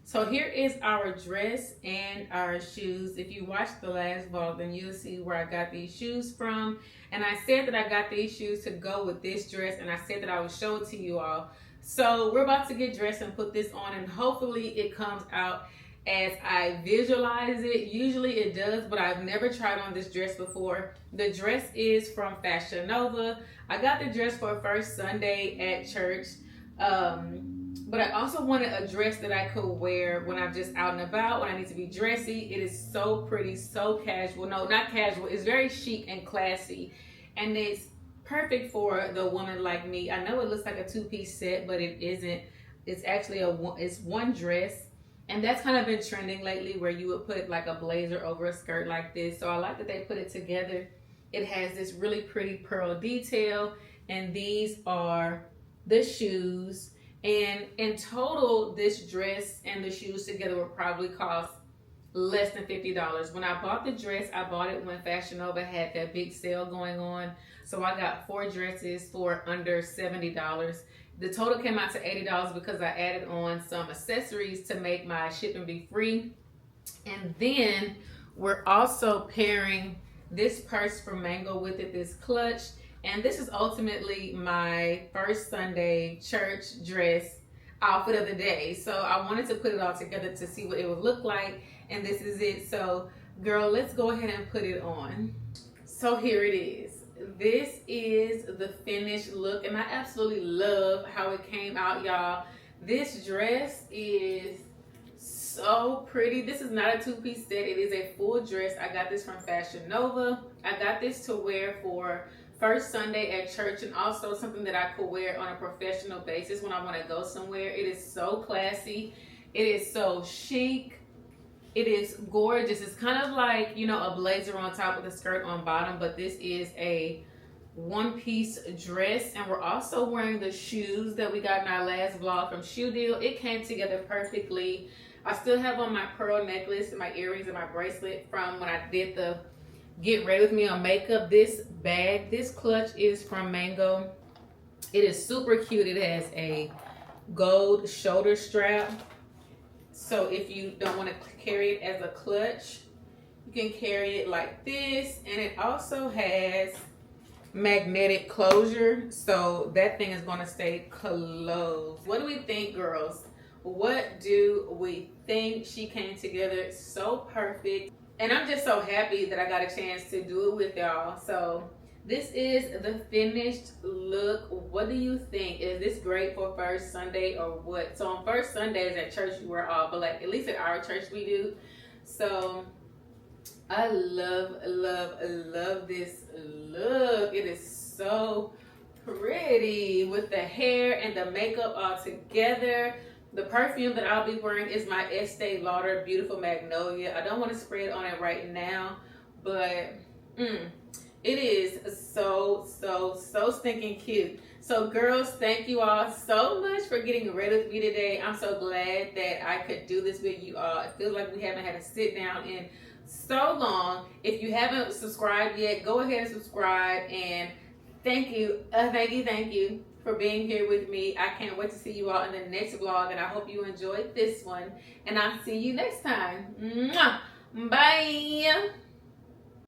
So here is our dress and our shoes. If you watched the last vlog, then you'll see where I got these shoes from. And I said that I got these shoes to go with this dress, and I said that I would show it to you all. So we're about to get dressed and put this on, and hopefully it comes out as I visualize it. Usually it does, but I've never tried on this dress before. The dress is from Fashion Nova. I got the dress for first Sunday at church. But I also wanted a dress that I could wear when I'm just out and about, when I need to be dressy. It is so pretty, so casual. No, not casual. It's very chic and classy. And it's perfect for the woman like me. I know it looks like a two-piece set, but it isn't. It's actually it's one dress. And that's kind of been trending lately, where you would put like a blazer over a skirt like this. So I like that they put it together. It has this really pretty pearl detail. And these are the shoes. And in total, this dress and the shoes together would probably cost less than $50. When I bought the dress, I bought it when Fashion Nova had that big sale going on. So I got 4 dresses for under $70. The total came out to $80 because I added on some accessories to make my shipping be free. And then we're also pairing this purse from Mango with it, this clutch. And this is ultimately my first Sunday church dress outfit of the day. So I wanted to put it all together to see what it would look like. And this is it. So girl, let's go ahead and put it on. So here it is. This is the finished look. And I absolutely love how it came out, y'all. This dress is so pretty. This is not a two-piece set. It is a full dress. I got this from Fashion Nova. I got this to wear for first Sunday at church, and also something that I could wear on a professional basis when I want to go somewhere. It is so classy. It is so chic. It is gorgeous. It's kind of like, you know, a blazer on top with a skirt on bottom, but this is a one-piece dress. And we're also wearing the shoes that we got in our last vlog from Shoe Deal. It came together perfectly. I still have on my pearl necklace and my earrings and my bracelet from when I did the Get Ready With Me on makeup. This bag, this clutch is from Mango. It is super cute. It has a gold shoulder strap. So if you don't want to carry it as a clutch, you can carry it like this. And it also has magnetic closure. So that thing is going to stay closed. What do we think, girls? What do we think? She came together so perfect. And I'm just so happy that I got a chance to do it with y'all. So This is the finished look. What do you think? Is this great for first Sunday or what? So on first Sundays at church, we wear all black. At least at our church we do. So I love, love, love this look. It is so pretty with the hair and the makeup all together. The perfume that I'll be wearing is my Estee Lauder Beautiful Magnolia. I don't want to spray it on it right now, but it is so, so, so stinking cute. So girls, thank you all so much for getting ready with me today. I'm so glad that I could do this with you all. It feels like we haven't had to sit down in so long. If you haven't subscribed yet, go ahead and subscribe, and thank you for being here with me. I can't wait to see you all in the next vlog, and I hope you enjoyed this one, and I'll see you next time. Mwah! Bye.